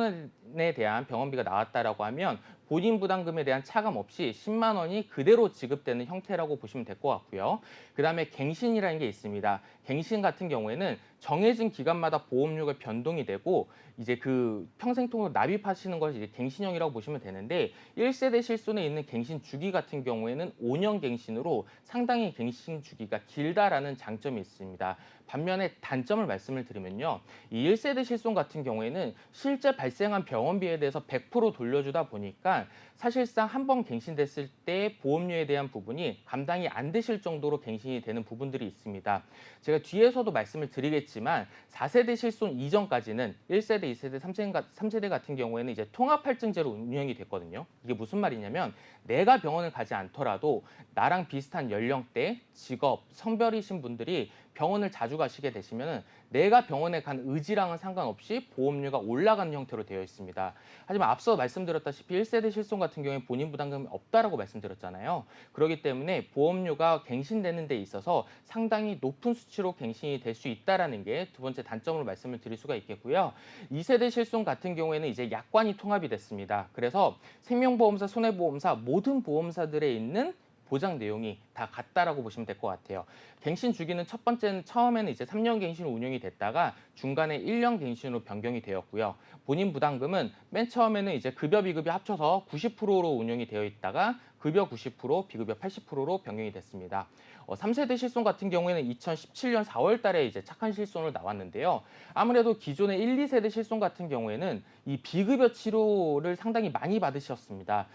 원에 대한 병원비가 나왔다라고 하면 본인 부담금에 대한 차감 없이 10만 원이 그대로 지급되는 형태라고 보시면 될 것 같고요. 그다음에 갱신이라는 게 있습니다. 갱신 같은 경우에는 정해진 기간마다 보험료가 변동이 되고 이제 그 평생통으로 납입하시는 것이 이제 갱신형이라고 보시면 되는데 1세대 실손에 있는 갱신 주기 같은 경우에는 5년 갱신으로 상당히 갱신 주기가 길다라는 장점이 있습니다. 반면에 단점을 말씀을 드리면요. 이 1세대 실손 같은 경우에는 실제 발생한 병원비에 대해서 100% 돌려주다 보니까 사실상 한 번 갱신됐을 때 보험료에 대한 부분이 감당이 안 되실 정도로 갱신이 되는 부분들이 있습니다. 제가 뒤에서도 말씀을 드리겠지만 4세대 실손 이전까지는 1세대, 2세대, 3세대 같은 경우에는 이제 통합할증제로 운영이 됐거든요. 이게 무슨 말이냐면 내가 병원을 가지 않더라도 나랑 비슷한 연령대, 직업, 성별이신 분들이 병원을 자주 가시게 되시면 내가 병원에 간 의지랑은 상관없이 보험료가 올라가는 형태로 되어 있습니다. 하지만 앞서 말씀드렸다시피 1세대 실손 같은 경우에 본인 부담금이 없다라고 말씀드렸잖아요. 그렇기 때문에 보험료가 갱신되는 데 있어서 상당히 높은 수치로 갱신이 될 수 있다는 게 두 번째 단점으로 말씀을 드릴 수가 있겠고요. 2세대 실손 같은 경우에는 이제 약관이 통합이 됐습니다. 그래서 생명보험사, 손해보험사 모든 보험사들에 있는 보장 내용이 다 같다라고 보시면 될 것 같아요. 갱신 주기는 첫 번째는 처음에는 이제 3년 갱신으로 운영이 됐다가 중간에 1년 갱신으로 변경이 되었고요. 본인 부담금은 맨 처음에는 이제 급여 비급이 합쳐서 90%로 운영이 되어 있다가 급여 90%, 비급여 80%로 변경이 됐습니다. 3세대 실손 같은 경우에는 2017년 4월 달에 이제 착한 실손으로 나왔는데요. 아무래도 기존의 1, 2세대 실손 같은 경우에는 이 비급여 치료를 상당히 많이 받으셨습니다.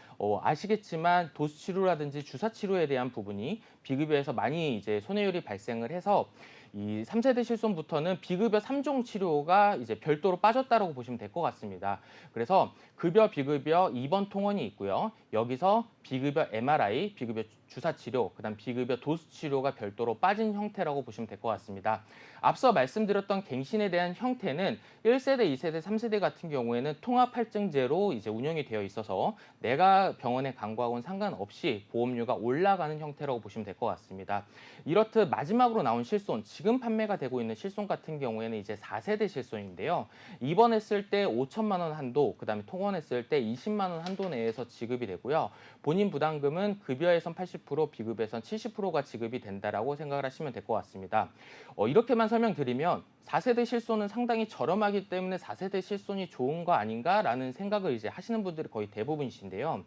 아시겠지만 도수 치료라든지 주사 치료에 대한 부분이 비급여에서 많이 이제 손해율이 발생을 해서 이 3세대 실손부터는 비급여 3종 치료가 이제 별도로 빠졌다라고 보시면 될 것 같습니다. 그래서 급여, 비급여, 입원 통원이 있고요. 여기서 비급여 MRI, 비급여 주사 치료, 그다음 비급여 도수 치료가 별도로 빠진 형태라고 보시면 될 것 같습니다. 앞서 말씀드렸던 갱신에 대한 형태는 1세대, 2세대, 3세대 같은 경우에는 통합할증제로 이제 운영이 되어 있어서 내가 병원에 간 거하고는 상관없이 보험료가 올라가는 형태라고 보시면 될 것 같습니다. 이렇듯 마지막으로 나온 실손, 지금 판매가 되고 있는 실손 같은 경우에는 이제 4세대 실손인데요. 입원했을 때 5천만 원 한도, 그다음에 통원했을 때 20만 원 한도 내에서 지급이 되고요. 본인 부담금은 급여에선 80%, 비급여에선 70%가 지급이 된다라고 생각을 하시면 될 것 같습니다. 이렇게만 설명드리면 4세대 실손은 상당히 저렴하기 때문에 4세대 실손이 좋은 거 아닌가라는 생각을 이제 하시는 분들이 거의 대부분이신데요.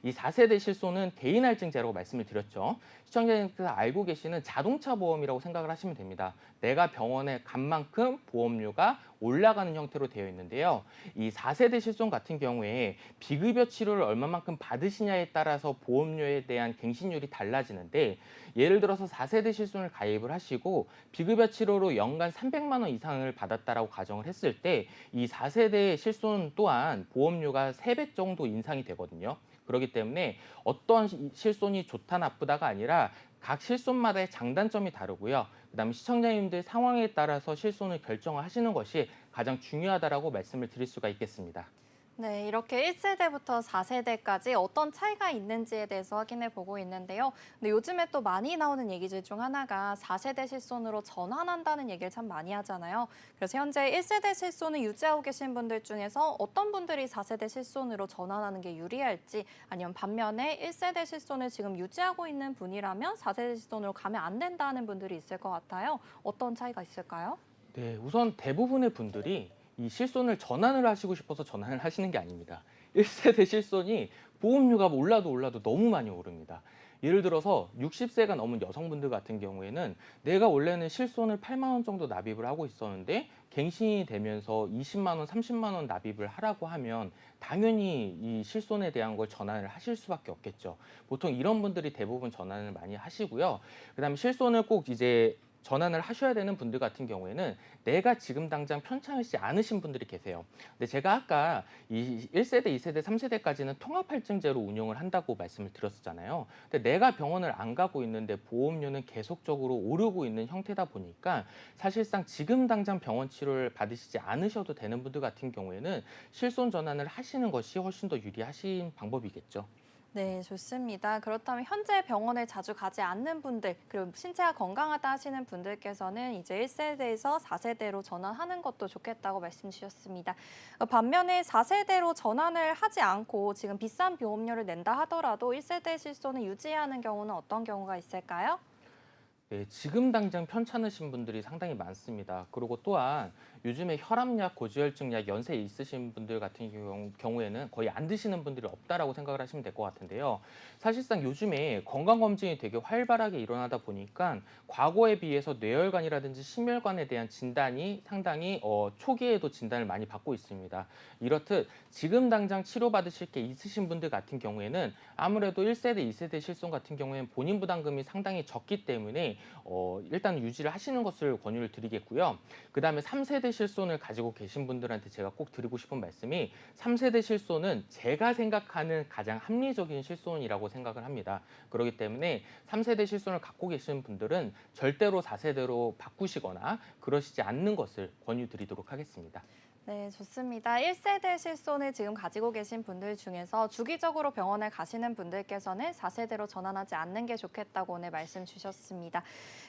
이 4세대 실손은 개인 할증제라고 말씀을 드렸죠. 시청자님께서 알고 계시는 자동차 보험이라고 생각을 하시면 됩니다. 내가 병원에 간 만큼 보험료가 올라가는 형태로 되어 있는데요. 이 4세대 실손 같은 경우에 비급여 치료를 얼마만큼 받으시냐에 따라서 보험료에 대한 갱신율이 달라지는데 예를 들어서 4세대 실손을 가입을 하시고 비급여 치료로 연간 300만 원 이상을 받았다라고 가정을 했을 때 이 4세대 실손 또한 보험료가 3배 정도 인상이 되거든요. 그렇기 때문에 어떤 실손이 좋다 나쁘다가 아니라 각 실손마다의 장단점이 다르고요. 그다음에 시청자님들 상황에 따라서 실손을 결정을 하시는 것이 가장 중요하다라고 말씀을 드릴 수가 있겠습니다. 네, 이렇게 1세대부터 4세대까지 어떤 차이가 있는지에 대해서 확인해 보고 있는데요. 근데 요즘에 또 많이 나오는 얘기들 중 하나가 4세대 실손으로 전환한다는 얘기를 참 많이 하잖아요. 그래서 현재 1세대 실손을 유지하고 계신 분들 중에서 어떤 분들이 4세대 실손으로 전환하는 게 유리할지 아니면 반면에 1세대 실손을 지금 유지하고 있는 분이라면 4세대 실손으로 가면 안 된다는 분들이 있을 것 같아요. 어떤 차이가 있을까요? 네, 우선 대부분의 분들이 이 실손을 전환을 하시고 싶어서 전환을 하시는 게 아닙니다. 1세대 실손이 보험료가 올라도 너무 많이 오릅니다. 예를 들어서 60세가 넘은 여성분들 같은 경우에는 내가 원래는 실손을 8만 원 정도 납입을 하고 있었는데 갱신이 되면서 20만 원, 30만 원 납입을 하라고 하면 당연히 이 실손에 대한 걸 전환을 하실 수밖에 없겠죠. 보통 이런 분들이 대부분 전환을 많이 하시고요. 그다음에 실손을 꼭 이제 전환을 하셔야 되는 분들 같은 경우에는 내가 지금 당장 편찮으시지 않으신 분들이 계세요. 근데 제가 아까 이 1세대, 2세대, 3세대까지는 통합할증제로 운영을 한다고 말씀을 드렸었잖아요. 근데 내가 병원을 안 가고 있는데 보험료는 계속적으로 오르고 있는 형태다 보니까 사실상 지금 당장 병원 치료를 받으시지 않으셔도 되는 분들 같은 경우에는 실손 전환을 하시는 것이 훨씬 더 유리하신 방법이겠죠. 네, 좋습니다. 그렇다면 현재 병원을 자주 가지 않는 분들, 그리고 신체가 건강하다 하시는 분들께서는 이제 1세대에서 4세대로 전환하는 것도 좋겠다고 말씀 주셨습니다. 반면에 4세대로 전환을 하지 않고 지금 비싼 보험료를 낸다 하더라도 1세대 실손을 유지하는 경우는 어떤 경우가 있을까요? 네, 지금 당장 편찮으신 분들이 상당히 많습니다. 그리고 또한 요즘에 혈압약, 고지혈증약 연세 있으신 분들 같은 경우에는 거의 안 드시는 분들이 없다라고 생각을 하시면 될 것 같은데요. 사실상 요즘에 건강검진이 되게 활발하게 일어나다 보니까 과거에 비해서 뇌혈관이라든지 심혈관에 대한 진단이 상당히 초기에도 진단을 많이 받고 있습니다. 이렇듯 지금 당장 치료받으실 게 있으신 분들 같은 경우에는 아무래도 1세대, 2세대 실손 같은 경우에는 본인 부담금이 상당히 적기 때문에 일단 유지를 하시는 것을 권유를 드리겠고요. 그다음에 3세대 실손을 가지고 계신 분들한테 제가 꼭 드리고 싶은 말씀이 3세대 실손은 제가 생각하는 가장 합리적인 실손이라고 생각을 합니다. 그렇기 때문에 3세대 실손을 갖고 계신 분들은 절대로 4세대로 바꾸시거나 그러시지 않는 것을 권유드리도록 하겠습니다. 네, 좋습니다. 1세대 실손을 지금 가지고 계신 분들 중에서 주기적으로 병원을 가시는 분들께서는 4세대로 전환하지 않는 게 좋겠다고 오늘 말씀 주셨습니다.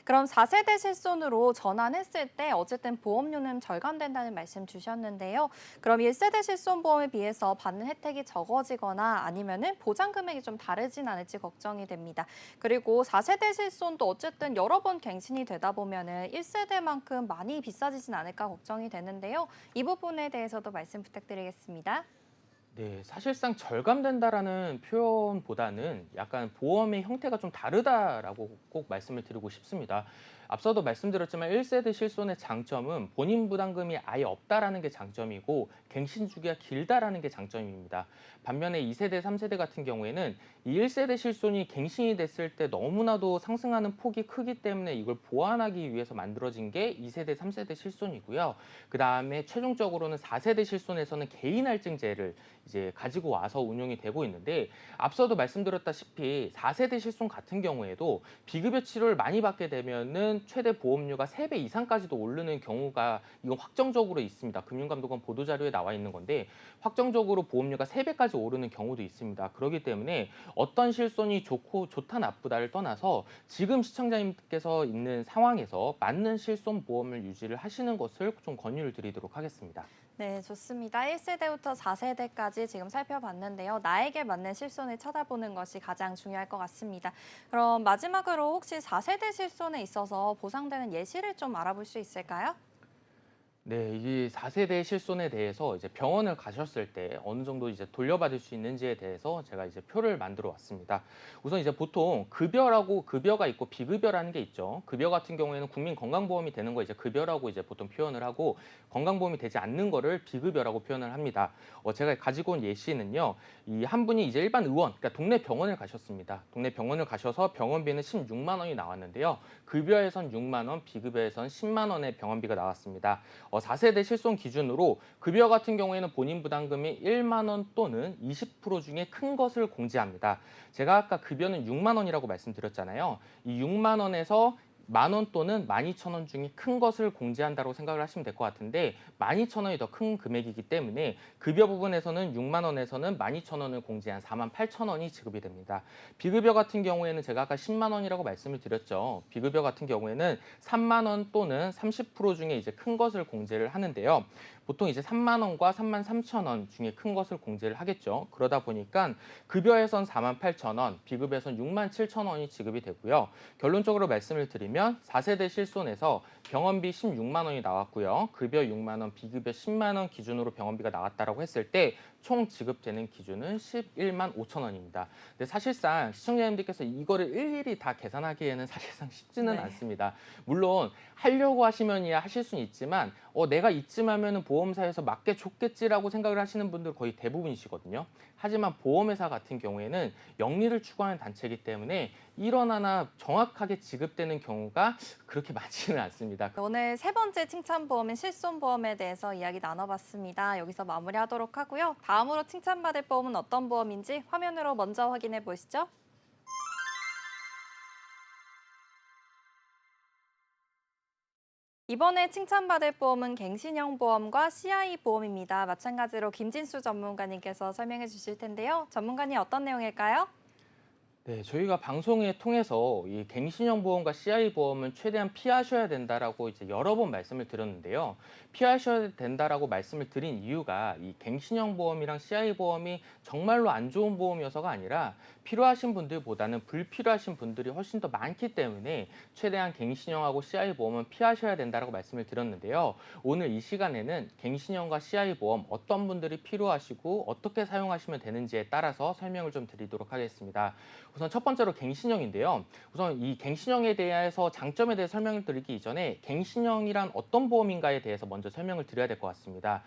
그럼 4세대 실손으로 전환했을 때 어쨌든 보험료는 절감된다는 말씀 주셨는데요. 그럼 1세대 실손 보험에 비해서 받는 혜택이 적어지거나 아니면은 보장 금액이 좀 다르진 않을지 걱정이 됩니다. 그리고 4세대 실손도 어쨌든 여러 번 갱신이 되다 보면은 1세대만큼 많이 비싸지진 않을까 걱정이 되는데요. 이 부분에 대해서도 말씀 부탁드리겠습니다. 네, 사실상 절감된다라는 표현보다는 약간 보험의 형태가 좀 다르다라고 꼭 말씀을 드리고 싶습니다. 앞서도 말씀드렸지만 1세대 실손의 장점은 본인 부담금이 아예 없다라는 게 장점이고 갱신 주기가 길다라는 게 장점입니다. 반면에 2세대, 3세대 같은 경우에는 이 1세대 실손이 갱신이 됐을 때 너무나도 상승하는 폭이 크기 때문에 이걸 보완하기 위해서 만들어진 게 2세대, 3세대 실손이고요. 그다음에 최종적으로는 4세대 실손에서는 개인 할증제를 이제 가지고 와서 운용이 되고 있는데 앞서도 말씀드렸다시피 4세대 실손 같은 경우에도 비급여 치료를 많이 받게 되면은 최대 보험료가 3배 이상까지도 오르는 경우가 이건 확정적으로 있습니다. 금융감독원 보도자료에 나와 있는 건데 확정적으로 보험료가 3배까지 오르는 경우도 있습니다. 그렇기 때문에 어떤 실손이 좋고 좋다 나쁘다를 떠나서 지금 시청자님께서 있는 상황에서 맞는 실손 보험을 유지를 하시는 것을 좀 권유를 드리도록 하겠습니다. 네, 좋습니다. 1세대부터 4세대까지 지금 살펴봤는데요. 나에게 맞는 실손을 찾아보는 것이 가장 중요할 것 같습니다. 그럼 마지막으로 혹시 4세대 실손에 있어서 보상되는 예시를 좀 알아볼 수 있을까요? 네, 이 4세대 실손에 대해서 이제 병원을 가셨을 때 어느 정도 이제 돌려받을 수 있는지에 대해서 제가 이제 표를 만들어 왔습니다. 우선 이제 보통 급여가 있고 비급여라는 게 있죠. 급여 같은 경우에는 국민건강보험이 되는 거 이제 급여라고 이제 보통 표현을 하고 건강보험이 되지 않는 거를 비급여라고 표현을 합니다. 제가 가지고 온 예시는요. 이 한 분이 이제 일반 의원, 그러니까 동네 병원을 가셨습니다. 동네 병원을 가셔서 병원비는 16만 원이 나왔는데요. 급여에선 6만 원, 비급여에선 10만 원의 병원비가 나왔습니다. 4세대 실손 기준으로 급여 같은 경우에는 본인 부담금이 1만 원 또는 20% 중에 큰 것을 공제합니다. 제가 아까 급여는 6만 원이라고 말씀드렸잖아요. 이 6만 원에서 10,000원 또는 12,000원 중에 큰 것을 공제한다고 생각을 하시면 될 것 같은데 12,000원이 더 큰 금액이기 때문에 급여 부분에서는 6만 원에서는 12,000원을 공제한 48,000원이 지급이 됩니다. 비급여 같은 경우에는 제가 아까 10만 원이라고 말씀을 드렸죠. 비급여 같은 경우에는 3만 원 또는 30% 중에 이제 큰 것을 공제를 하는데요. 보통 이제 3만 원과 33,000원 중에 큰 것을 공제를 하겠죠. 그러다 보니까 급여에선 48,000원, 비급여에선 67,000원이 지급이 되고요. 결론적으로 말씀을 드리면 보면 4세대 실손에서 병원비 16만 원이 나왔고요. 급여 6만 원, 비급여 10만 원 기준으로 병원비가 나왔다라고 했을 때 총 지급되는 기준은 11만 5천 원입니다. 근데 사실상 시청자님들께서 이거를 일일이 다 계산하기에는 사실상 쉽지는 네. 않습니다. 물론 하려고 하시면야 하실 수는 있지만 내가 이쯤 하면은 보험사에서 맞게 줬겠지라고 생각을 하시는 분들 거의 대부분이시거든요. 하지만 보험회사 같은 경우에는 영리를 추구하는 단체이기 때문에 1원 하나 정확하게 지급되는 경우가 그렇게 많지는 않습니다. 오늘 세 번째 칭찬보험인 실손보험에 대해서 이야기 나눠봤습니다. 여기서 마무리하도록 하고요. 다음으로 칭찬받을 보험은 어떤 보험인지 화면으로 먼저 확인해 보시죠. 이번에 칭찬받을 보험은 갱신형 보험과 CI 보험입니다. 마찬가지로 김진수 전문가님께서 설명해 주실 텐데요. 전문가님 어떤 내용일까요? 네, 저희가 방송을 통해서 이 갱신형 보험과 CI 보험은 최대한 피하셔야 된다라고 이제 여러 번 말씀을 드렸는데요. 피하셔야 된다라고 말씀을 드린 이유가 이 갱신형 보험이랑 CI 보험이 정말로 안 좋은 보험이어서가 아니라 필요하신 분들보다는 불필요하신 분들이 훨씬 더 많기 때문에 최대한 갱신형하고 CI 보험은 피하셔야 된다라고 말씀을 드렸는데요. 오늘 이 시간에는 갱신형과 CI 보험 어떤 분들이 필요하시고 어떻게 사용하시면 되는지에 따라서 설명을 좀 드리도록 하겠습니다. 우선 첫 번째로 갱신형인데요. 우선 이 갱신형에 대해서 장점에 대해 설명을 드리기 이전에 갱신형이란 어떤 보험인가에 대해서 먼저 설명을 드려야 될 것 같습니다.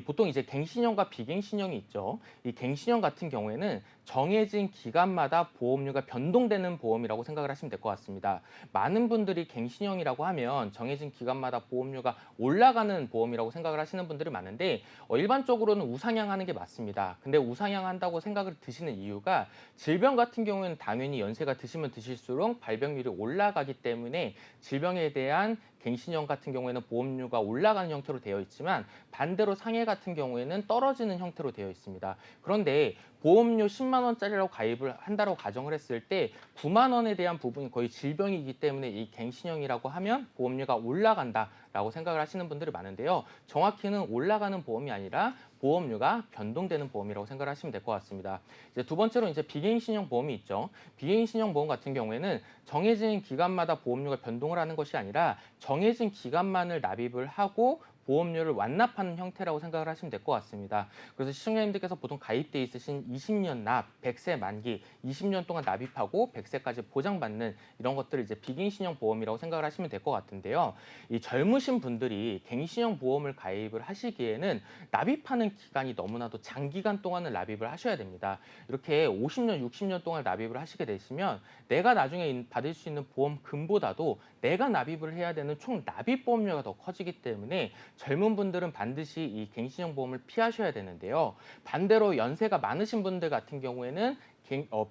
보통 이제 갱신형과 비갱신형이 있죠. 이 갱신형 같은 경우에는 정해진 기간마다 보험료가 변동되는 보험이라고 생각을 하시면 될 것 같습니다. 많은 분들이 갱신형이라고 하면 정해진 기간마다 보험료가 올라가는 보험이라고 생각을 하시는 분들이 많은데 일반적으로는 우상향하는 게 맞습니다. 근데 우상향한다고 생각을 드시는 이유가 질병 같은 경우에는 당연히 연세가 드시면 드실수록 발병률이 올라가기 때문에 질병에 대한 갱신형 같은 경우에는 보험료가 올라가는 형태로 되어 있지만 반대로 상해 같은 경우에는 떨어지는 형태로 되어 있습니다. 그런데 보험료 10만 원짜리라고 가입을 한다고 가정을 했을 때 9만 원에 대한 부분이 거의 질병이기 때문에 이 갱신형이라고 하면 보험료가 올라간다라고 생각을 하시는 분들이 많은데요. 정확히는 올라가는 보험이 아니라 보험료가 변동되는 보험이라고 생각을 하시면 될 것 같습니다. 이제 두 번째로 이제 비갱신형 보험이 있죠. 비갱신형 보험 같은 경우에는 정해진 기간마다 보험료가 변동을 하는 것이 아니라 정해진 기간만을 납입을 하고 보험료를 완납하는 형태라고 생각을 하시면 될 것 같습니다. 그래서 시청자님들께서 보통 가입돼 있으신 20년 납, 100세 만기, 20년 동안 납입하고 100세까지 보장받는 이런 것들을 이제 비갱신형 보험이라고 생각을 하시면 될 것 같은데요. 이 젊으신 분들이 갱신형 보험을 가입을 하시기에는 납입하는 기간이 너무나도 장기간 동안을 납입을 하셔야 됩니다. 이렇게 50년, 60년 동안 납입을 하시게 되시면 내가 나중에 받을 수 있는 보험금보다도 내가 납입을 해야 되는 총 납입 보험료가 더 커지기 때문에 젊은 분들은 반드시 이 갱신형 보험을 피하셔야 되는데요. 반대로 연세가 많으신 분들 같은 경우에는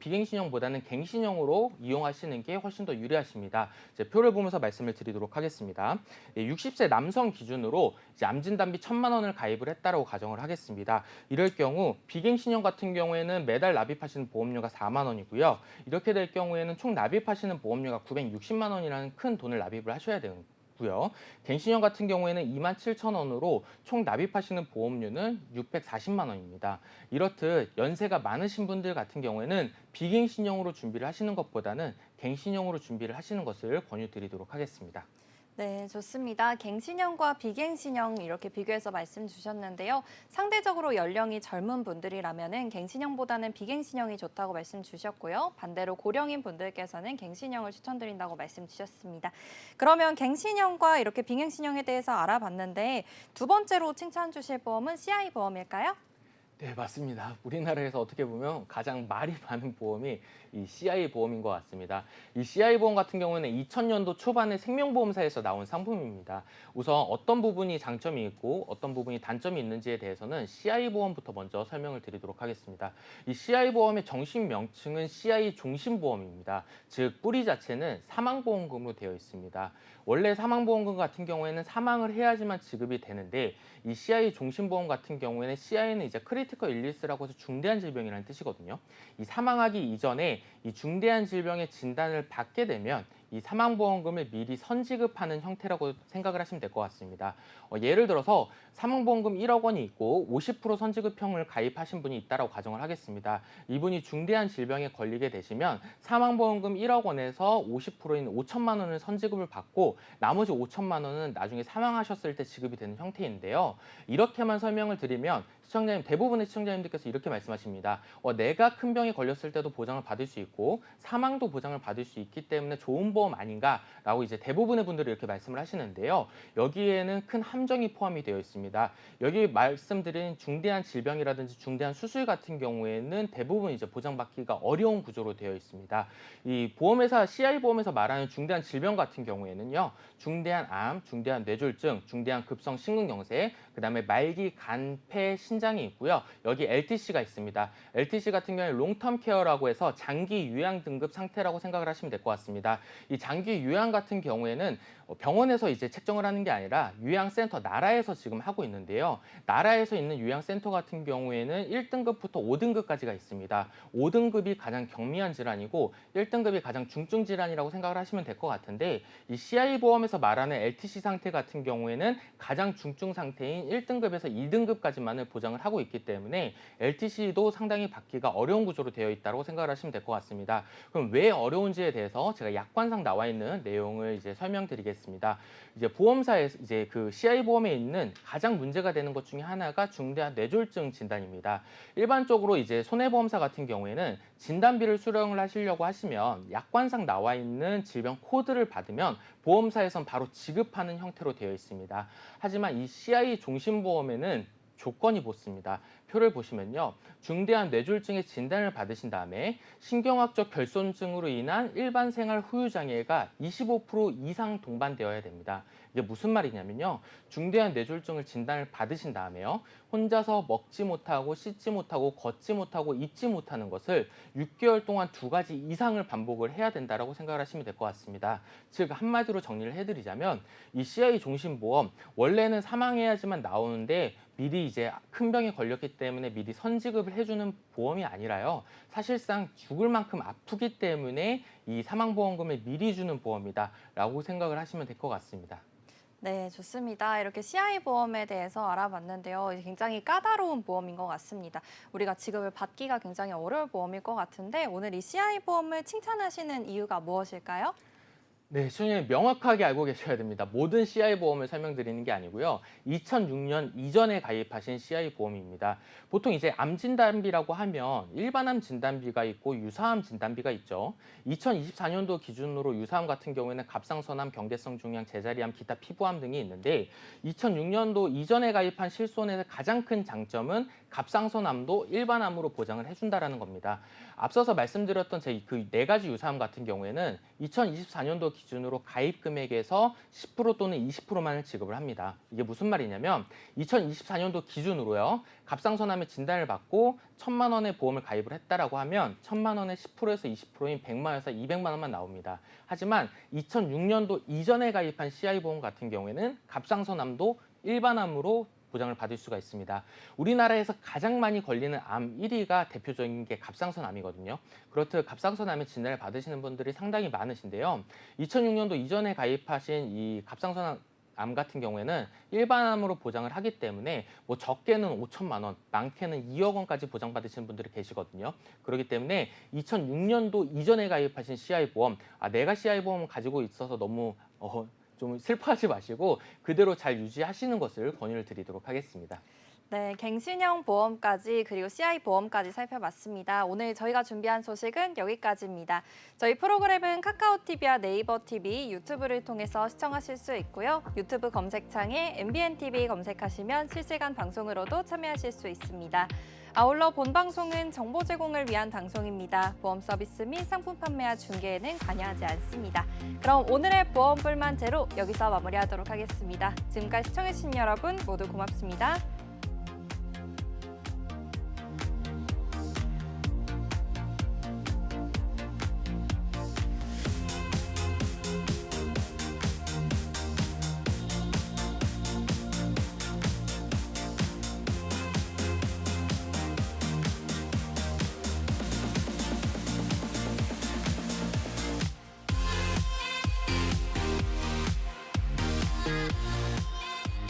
비갱신형보다는 갱신형으로 이용하시는 게 훨씬 더 유리하십니다. 이제 표를 보면서 말씀을 드리도록 하겠습니다. 60세 남성 기준으로 이제 암진단비 1,000만 원을 가입을 했다라고 가정을 하겠습니다. 이럴 경우 비갱신형 같은 경우에는 매달 납입하시는 보험료가 4만 원이고요. 이렇게 될 경우에는 총 납입하시는 보험료가 960만 원이라는 큰 돈을 납입을 하셔야 되고요. 갱신형 같은 경우에는 27,000원으로 총 납입하시는 보험료는 640만 원입니다. 이렇듯 연세가 많으신 분들 같은 경우에는 비갱신형으로 준비를 하시는 것보다는 갱신형으로 준비를 하시는 것을 권유드리도록 하겠습니다. 네, 좋습니다. 갱신형과 비갱신형 이렇게 비교해서 말씀 주셨는데요. 상대적으로 연령이 젊은 분들이라면은 갱신형보다는 비갱신형이 좋다고 말씀 주셨고요. 반대로 고령인 분들께서는 갱신형을 추천드린다고 말씀 주셨습니다. 그러면 갱신형과 이렇게 비갱신형에 대해서 알아봤는데 두 번째로 칭찬 주실 보험은 CI 보험일까요? 네, 맞습니다. 우리나라에서 어떻게 보면 가장 말이 많은 보험이 이 CI 보험인 것 같습니다. 이 CI 보험 같은 경우는 2000년도 초반에 생명보험사에서 나온 상품입니다. 우선 어떤 부분이 장점이 있고 어떤 부분이 단점이 있는지에 대해서는 CI 보험부터 먼저 설명을 드리도록 하겠습니다. 이 CI 보험의 정식 명칭은 CI 종신보험입니다. 즉 뿌리 자체는 사망보험금으로 되어 있습니다. 원래 사망보험금 같은 경우에는 사망을 해야지만 지급이 되는데 이 CI 종신보험 같은 경우에는 CI는 이제 크리티컬 일리스라고 해서 중대한 질병이라는 뜻이거든요. 이 사망하기 이전에 이 중대한 질병의 진단을 받게 되면 이 사망보험금을 미리 선지급하는 형태라고 생각을 하시면 될 것 같습니다. 예를 들어서 사망보험금 1억 원이 있고 50% 선지급형을 가입하신 분이 있다고 가정을 하겠습니다. 이분이 중대한 질병에 걸리게 되시면 사망보험금 1억 원에서 50%인 5천만 원을 선지급을 받고 나머지 5천만 원은 나중에 사망하셨을 때 지급이 되는 형태인데요. 이렇게만 설명을 드리면 대부분의 시청자님들께서 이렇게 말씀하십니다. 내가 큰 병에 걸렸을 때도 보장을 받을 수 있고 사망도 보장을 받을 수 있기 때문에 좋은 보험 아닌가라고 이제 대부분의 분들이 이렇게 말씀을 하시는데요. 여기에는 큰 함정이 포함이 되어 있습니다. 여기 말씀드린 중대한 질병이라든지 중대한 수술 같은 경우에는 대부분 이제 보장받기가 어려운 구조로 되어 있습니다. 이 보험회사 CI 보험에서 말하는 중대한 질병 같은 경우에는요. 중대한 암, 중대한 뇌졸중, 중대한 급성 심근경색, 그다음에 말기 간, 폐, 신장이 있고요. 여기 LTC가 있습니다. LTC 같은 경우에 롱텀 케어라고 해서 장기 요양 등급 상태라고 생각을 하시면 될 것 같습니다. 이 장기 요양 같은 경우에는 병원에서 이제 책정을 하는 게 아니라 요양센터 나라에서 지금 하고 있는데요. 나라에서 있는 요양센터 같은 경우에는 1등급부터 5등급까지가 있습니다. 5등급이 가장 경미한 질환이고 1등급이 가장 중증 질환이라고 생각을 하시면 될 것 같은데 이 CI 보험에서 말하는 LTC 상태 같은 경우에는 가장 중증 상태인 1등급에서 2등급까지만을 보장을 하고 있기 때문에 LTC도 상당히 받기가 어려운 구조로 되어 있다고 생각을 하시면 될 것 같습니다. 그럼 왜 어려운지에 대해서 제가 약관상 나와 있는 내용을 이제 설명드리겠습니다. 이제 보험사에서 이제 그 CI 보험에 있는 가장 문제가 되는 것 중에 하나가 중대한 뇌졸중 진단입니다. 일반적으로 이제 손해보험사 같은 경우에는 진단비를 수령을 하시려고 하시면 약관상 나와 있는 질병 코드를 받으면 보험사에선 바로 지급하는 형태로 되어 있습니다. 하지만 이 CI 종신보험에는 조건이 붙습니다. 표를 보시면요. 중대한 뇌졸중의 진단을 받으신 다음에 신경학적 결손증으로 인한 일반 생활 후유 장애가 25% 이상 동반되어야 됩니다. 이게 무슨 말이냐면요. 중대한 뇌졸중을 진단을 받으신 다음에요. 혼자서 먹지 못하고 씻지 못하고 걷지 못하고 입지 못하는 것을 6개월 동안 2가지 이상을 반복을 해야 된다고 생각을 하시면 될 것 같습니다. 즉 한마디로 정리를 해드리자면 이 CI 종신보험 원래는 사망해야지만 나오는데 미리 이제 큰 병에 걸렸기 때문에 미리 선지급을 해주는 보험이 아니라요. 사실상 죽을 만큼 아프기 때문에 이 사망보험금을 미리 주는 보험이다라고 생각을 하시면 될 것 같습니다. 네, 좋습니다. 이렇게 CI 보험에 대해서 알아봤는데요. 굉장히 까다로운 보험인 것 같습니다. 우리가 지급을 받기가 굉장히 어려울 보험일 것 같은데 오늘 이 CI 보험을 칭찬하시는 이유가 무엇일까요? 네, 시청자님 명확하게 알고 계셔야 됩니다. 모든 CI 보험을 설명드리는 게 아니고요. 2006년 이전에 가입하신 CI 보험입니다. 보통 이제 암 진단비라고 하면 일반암 진단비가 있고 유사암 진단비가 있죠. 2024년도 기준으로 유사암 같은 경우에는 갑상선암, 경계성 중이암, 제자리암, 기타 피부암 등이 있는데 2006년도 이전에 가입한 실손의 가장 큰 장점은 갑상선암도 일반암으로 보장을 해준다라는 겁니다. 앞서서 말씀드렸던 제 그 4가지 유사암 같은 경우에는 2024년도 기준으로 가입 금액에서 10% 또는 20%만을 지급을 합니다. 이게 무슨 말이냐면 2024년도 기준으로요. 갑상선암의 진단을 받고 1,000만 원의 보험을 가입을 했다라고 하면 1,000만 원의 10%에서 20%인 100만 원에서 200만 원만 나옵니다. 하지만 2006년도 이전에 가입한 CI 보험 같은 경우에는 갑상선암도 일반암으로 보장을 받을 수가 있습니다. 우리나라에서 가장 많이 걸리는 암 1위가 대표적인 게 갑상선암이거든요. 그렇듯 갑상선암의 진단을 받으시는 분들이 상당히 많으신데요. 2006년도 이전에 가입하신 이 갑상선암 같은 경우에는 일반암으로 보장을 하기 때문에 뭐 적게는 5천만 원, 많게는 2억 원까지 보장받으시는 분들이 계시거든요. 그렇기 때문에 2006년도 이전에 가입하신 CI 보험, 내가 CI 보험을 가지고 있어서 너무 좀 슬퍼하지 마시고 그대로 잘 유지하시는 것을 권유를 드리도록 하겠습니다. 네, 갱신형 보험까지 그리고 CI 보험까지 살펴봤습니다. 오늘 저희가 준비한 소식은 여기까지입니다. 저희 프로그램은 카카오TV와 네이버TV, 유튜브를 통해서 시청하실 수 있고요. 유튜브 검색창에 MBNTV 검색하시면 실시간 방송으로도 참여하실 수 있습니다. 아울러 본 방송은 정보 제공을 위한 방송입니다. 보험 서비스 및 상품 판매와 중개에는 관여하지 않습니다. 그럼 오늘의 보험불만 제로 여기서 마무리하도록 하겠습니다. 지금까지 시청해주신 여러분 모두 고맙습니다.